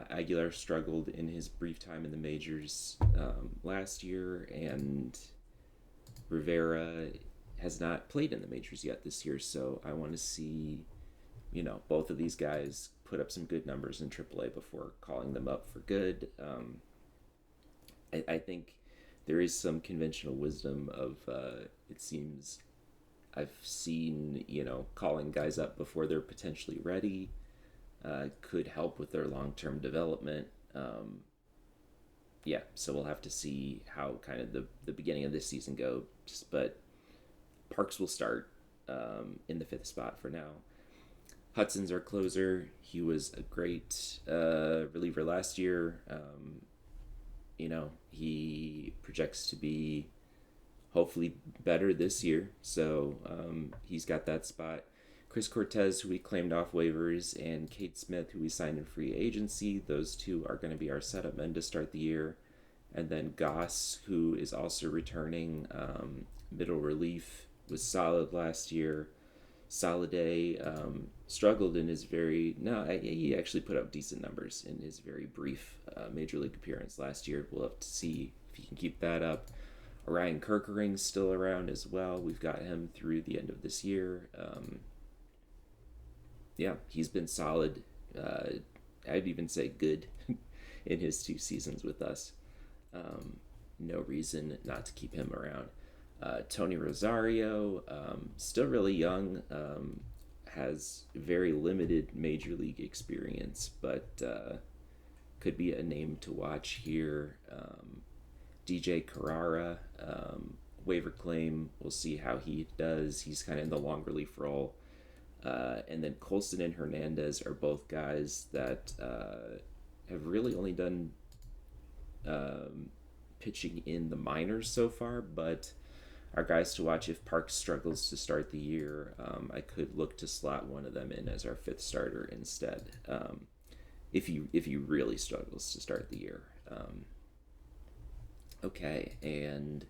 Aguilar struggled in his brief time in the majors last year, and Rivera has not played in the majors yet this year. So I want to see, both of these guys put up some good numbers in AAA before calling them up for good. I think there is some conventional wisdom of it seems I've seen, calling guys up before they're potentially ready could help with their long-term development. Yeah, so we'll have to see how kind of the beginning of this season goes. But Parks will start in the fifth spot for now. Hudson's our closer. He was a great reliever last year. He projects to be hopefully better this year. So he's got that spot. Chris Cortez, who we claimed off waivers, and Cade Smith, who we signed in free agency. Those two are going to be our setup men to start the year. And then Goss, who is also returning middle relief, was solid last year. Soliday struggled in his he actually put up decent numbers in his very brief major league appearance last year. We'll have to see if he can keep that up. Orion Kerkering's still around as well. We've got him through the end of this year. Yeah, he's been solid. I'd even say good in his 2 seasons with us. No reason not to keep him around. Tony Rosario, still really young, has very limited major league experience, but could be a name to watch here. DJ Carrara, waiver claim. We'll see how he does. He's kind of in the long relief role. And then Colson and Hernandez are both guys that have really only done pitching in the minors so far, but are guys to watch if Parks struggles to start the year. I could look to slot one of them in as our fifth starter instead, if he really struggles to start the year. Okay, and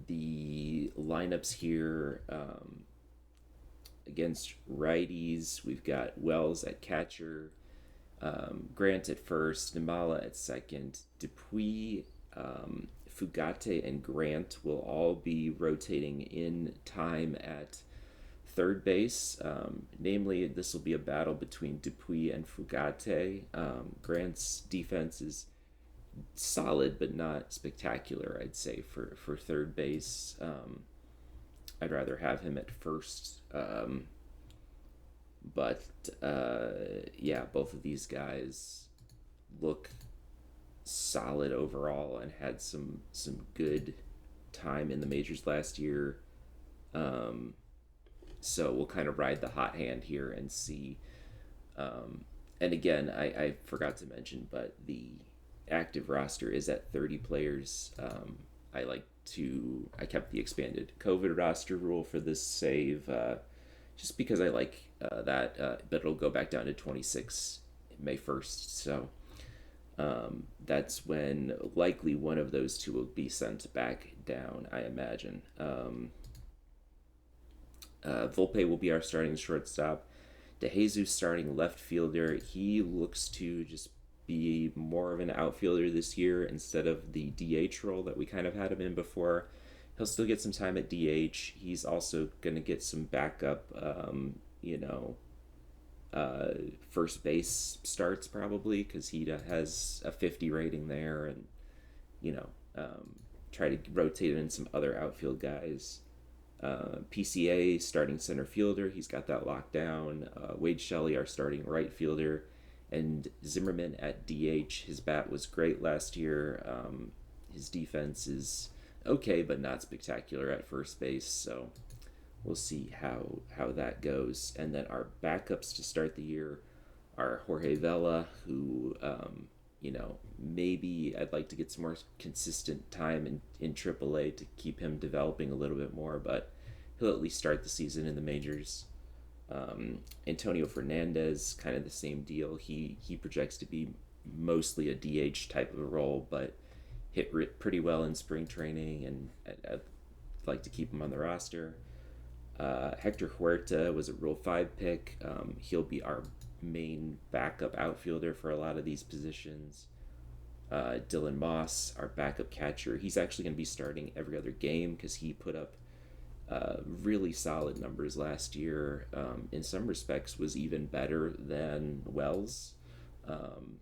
the lineups here against righties, we've got Wells at catcher, Grant at first, Nimala at second, Dupuis, Fugate, and Grant will all be rotating in time at third base. Namely, this will be a battle between Dupuis and Fugate. Grant's defense is solid but not spectacular, I'd say, for third base. I'd rather have him at first. But yeah, both of these guys look solid overall and had some good time in the majors last year. So we'll kind of ride the hot hand here and see. And again, I forgot to mention, but the active roster is at 30 players. I kept the expanded COVID roster rule for this save just because I like that, but it'll go back down to 26 May 1st. So that's when likely one of those two will be sent back down, I imagine. Volpe will be our starting shortstop. DeJesus starting left fielder. He looks to just be more of an outfielder this year instead of the DH role that we kind of had him in before. He'll still get some time at DH. He's also going to get some backup, first base starts probably because he has a 50 rating there, and try to rotate in some other outfield guys. PCA starting center fielder, he's got that locked down. Wade Shelley, our starting right fielder, and Zimmerman at DH. His bat was great last year. His defense is okay, but not spectacular at first base. So we'll see how that goes. And then our backups to start the year are Jorge Vela, who maybe I'd like to get some more consistent time in AAA to keep him developing a little bit more, but he'll at least start the season in the majors. Antonio Fernandez, kind of the same deal. He projects to be mostly a DH type of a role, but hit pretty well in spring training, and I'd like to keep him on the roster. Hector Huerta was a Rule 5 pick. He'll be our main backup outfielder for a lot of these positions. Dylan Moss, our backup catcher, he's actually going to be starting every other game because he put up really solid numbers last year. In some respects, was even better than Wells. Um,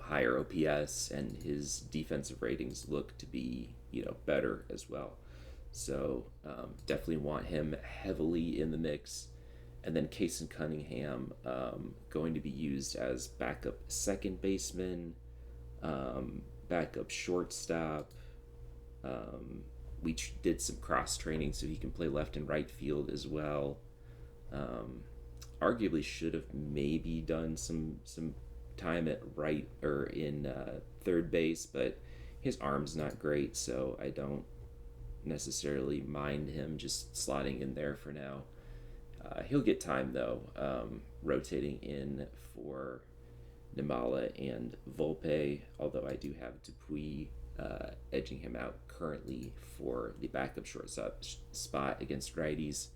Higher OPS, and his defensive ratings look to be better as well. So definitely want him heavily in the mix. And then Kason Cunningham, going to be used as backup second baseman, backup shortstop. We did some cross training so he can play left and right field as well. Um, Arguably should have maybe done some time at right or in third base, but his arm's not great, so I don't necessarily mind him just slotting in there for now. He'll get time though, rotating in for Nimala and Volpe, although I do have Dupuis edging him out currently for the backup shortstop spot against righties.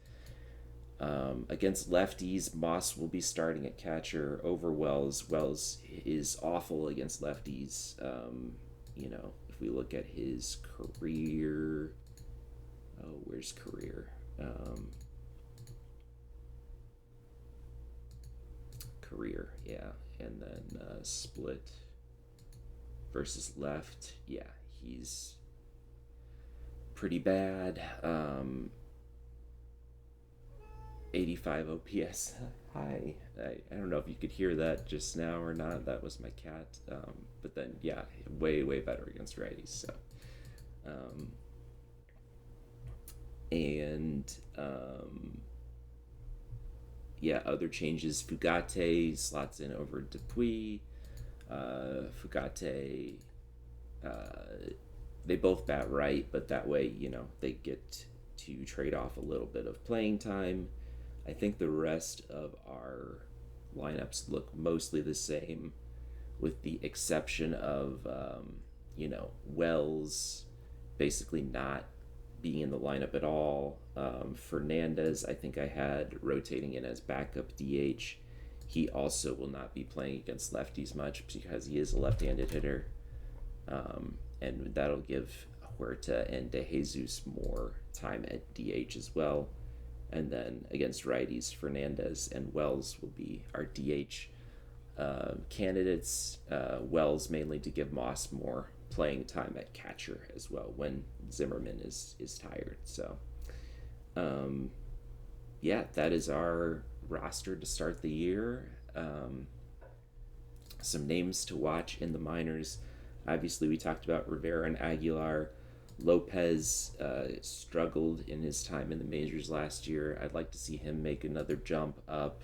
Against lefties, Moss will be starting at catcher over Wells. Wells is awful against lefties. If we look at his career, oh, where's career? Career, yeah, and then split versus left, yeah, he's pretty bad. 85 OPS. Hi. I don't know if you could hear that just now or not. That was my cat. But then, yeah, way better against righties. So, um, and yeah, other changes. Fugate slots in over Dupuis. Fugate, they both bat right, but that way, they get to trade off a little bit of playing time. I think the rest of our lineups look mostly the same, with the exception of, Wells basically not being in the lineup at all. Fernandez, I think I had rotating in as backup DH. He also will not be playing against lefties much because he is a left-handed hitter. And that'll give Huerta and De Jesus more time at DH as well. And then against righties, Fernandez and Wells will be our DH candidates. Wells mainly to give Moss more playing time at catcher as well when Zimmerman is tired. So, yeah, that is our roster to start the year. Some names to watch in the minors. Obviously, we talked about Rivera and Aguilar. Lopez struggled in his time in the majors last year. I'd like to see him make another jump up.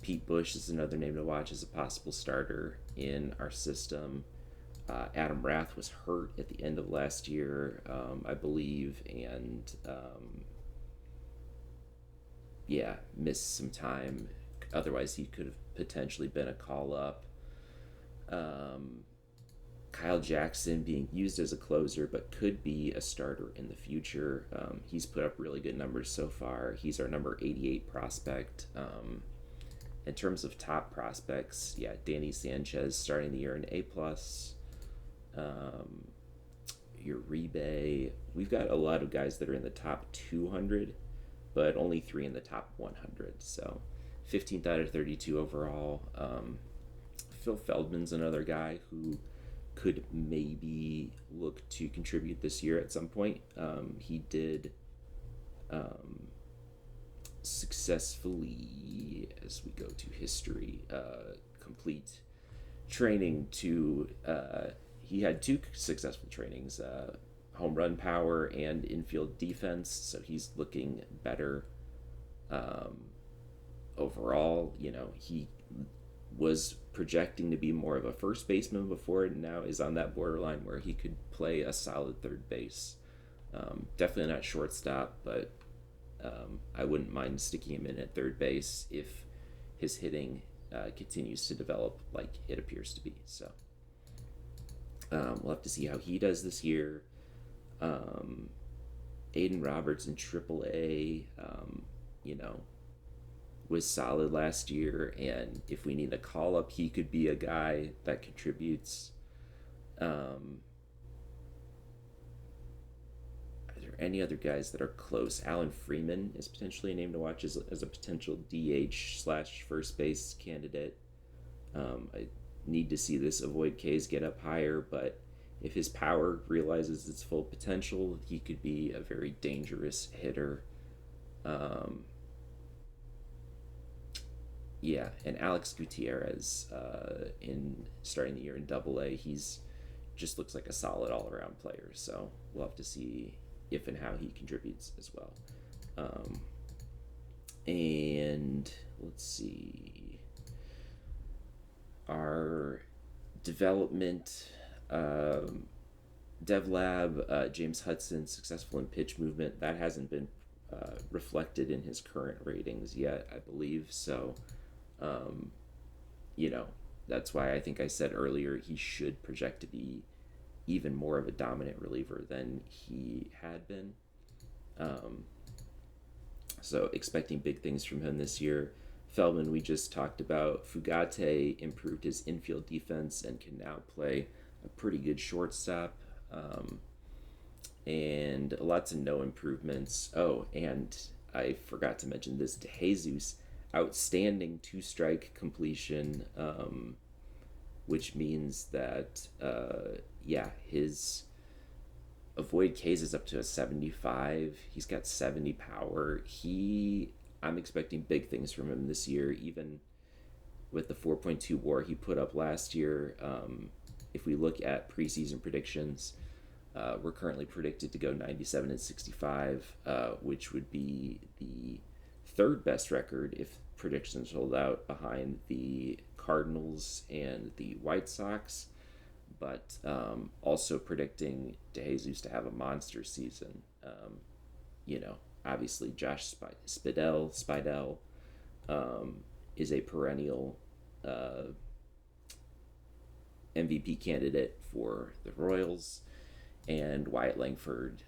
Pete Bush is another name to watch as a possible starter in our system. Adam Rath was hurt at the end of last year, I believe, and yeah, missed some time. Otherwise, he could have potentially been a call up. Kyle Jackson being used as a closer, but could be a starter in the future. He's put up really good numbers so far. He's our number 88 prospect. In terms of top prospects, yeah, Danny Sanchez starting the year in A+. Uribe. We've got a lot of guys that are in the top 200, but only 3 in the top 100. So 15th out of 32 overall. Phil Feldman's another guy who could maybe look to contribute this year at some point. He did successfully, as we go to history, complete training to. He had 2 successful trainings. home run power and infield defense, so he's looking better um, overall. He was projecting to be more of a first baseman before, and now is on that borderline where he could play a solid third base. Definitely not shortstop, but I wouldn't mind sticking him in at third base if his hitting continues to develop like it appears to be. So we'll have to see how he does this year. Um, Aiden Roberts in AAA, was solid last year, and if we need a call up, he could be a guy that contributes. Um, are there any other guys that are close? Alan Freeman is potentially a name to watch as a potential DH slash first base candidate. I need to see this avoid K's get up higher, but if his power realizes its full potential, he could be a very dangerous hitter. Um, yeah, and Alex Gutierrez in starting the year in AA, he's just looks like a solid all around player. So we'll have to see if and how he contributes as well. Um, and let's see, our development dev lab, James Hudson, successful in pitch movement. That hasn't been reflected in his current ratings yet, I believe. So, um, you know, that's why I think I said earlier he should project to be even more of a dominant reliever than he had been. Um, so expecting big things from him this year. Feldman, we just talked about. Fugate improved his infield defense and can now play a pretty good shortstop. Um, and lots of no improvements. Oh, and I forgot to mention this. DeJesus, outstanding two-strike completion, which means that, his avoid K's is up to a 75. He's got 70 power. I'm expecting big things from him this year, even with the 4.2 WAR he put up last year. If we look at preseason predictions, we're currently predicted to go 97 and 65, which would be the third best record if predictions hold out, behind the Cardinals and the White Sox. But also predicting DeJesus to have a monster season. Obviously Josh Spidell is a perennial MVP candidate for the Royals, and Wyatt Langford,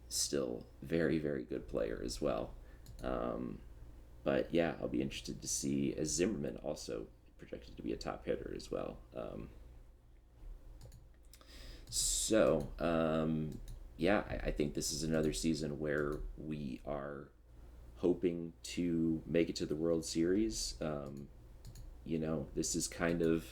still very, very good player as well. But yeah, I'll be interested to see, as Zimmerman also projected to be a top hitter as well. I think this is another season where we are hoping to make it to the World Series. This is kind of,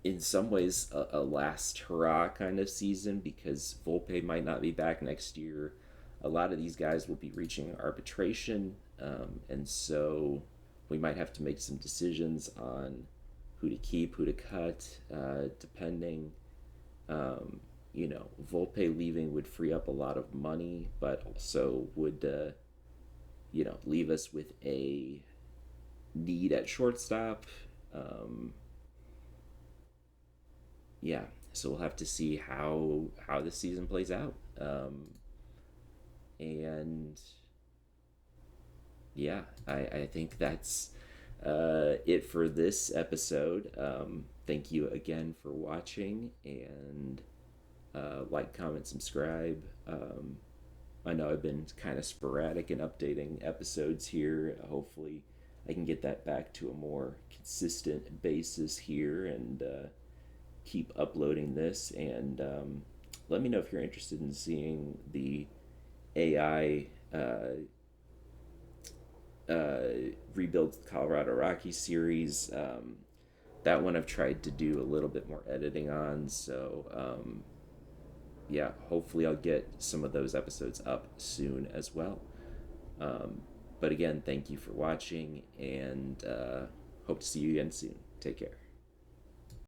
in some ways, a last hurrah kind of season, because Volpe might not be back next year. A lot of these guys will be reaching arbitration, and so we might have to make some decisions on who to keep, who to cut, depending. Volpe leaving would free up a lot of money, but also would, leave us with a need at shortstop. So we'll have to see how this season plays out. I think that's it for this episode. Thank you again for watching, and like, comment, subscribe. I know I've been kind of sporadic in updating episodes here. Hopefully I can get that back to a more consistent basis here, and keep uploading this. And let me know if you're interested in seeing the AI Rebuild Colorado Rockies series. That one I've tried to do a little bit more editing on, so hopefully I'll get some of those episodes up soon as well. But again, thank you for watching, and hope to see you again soon. Take care.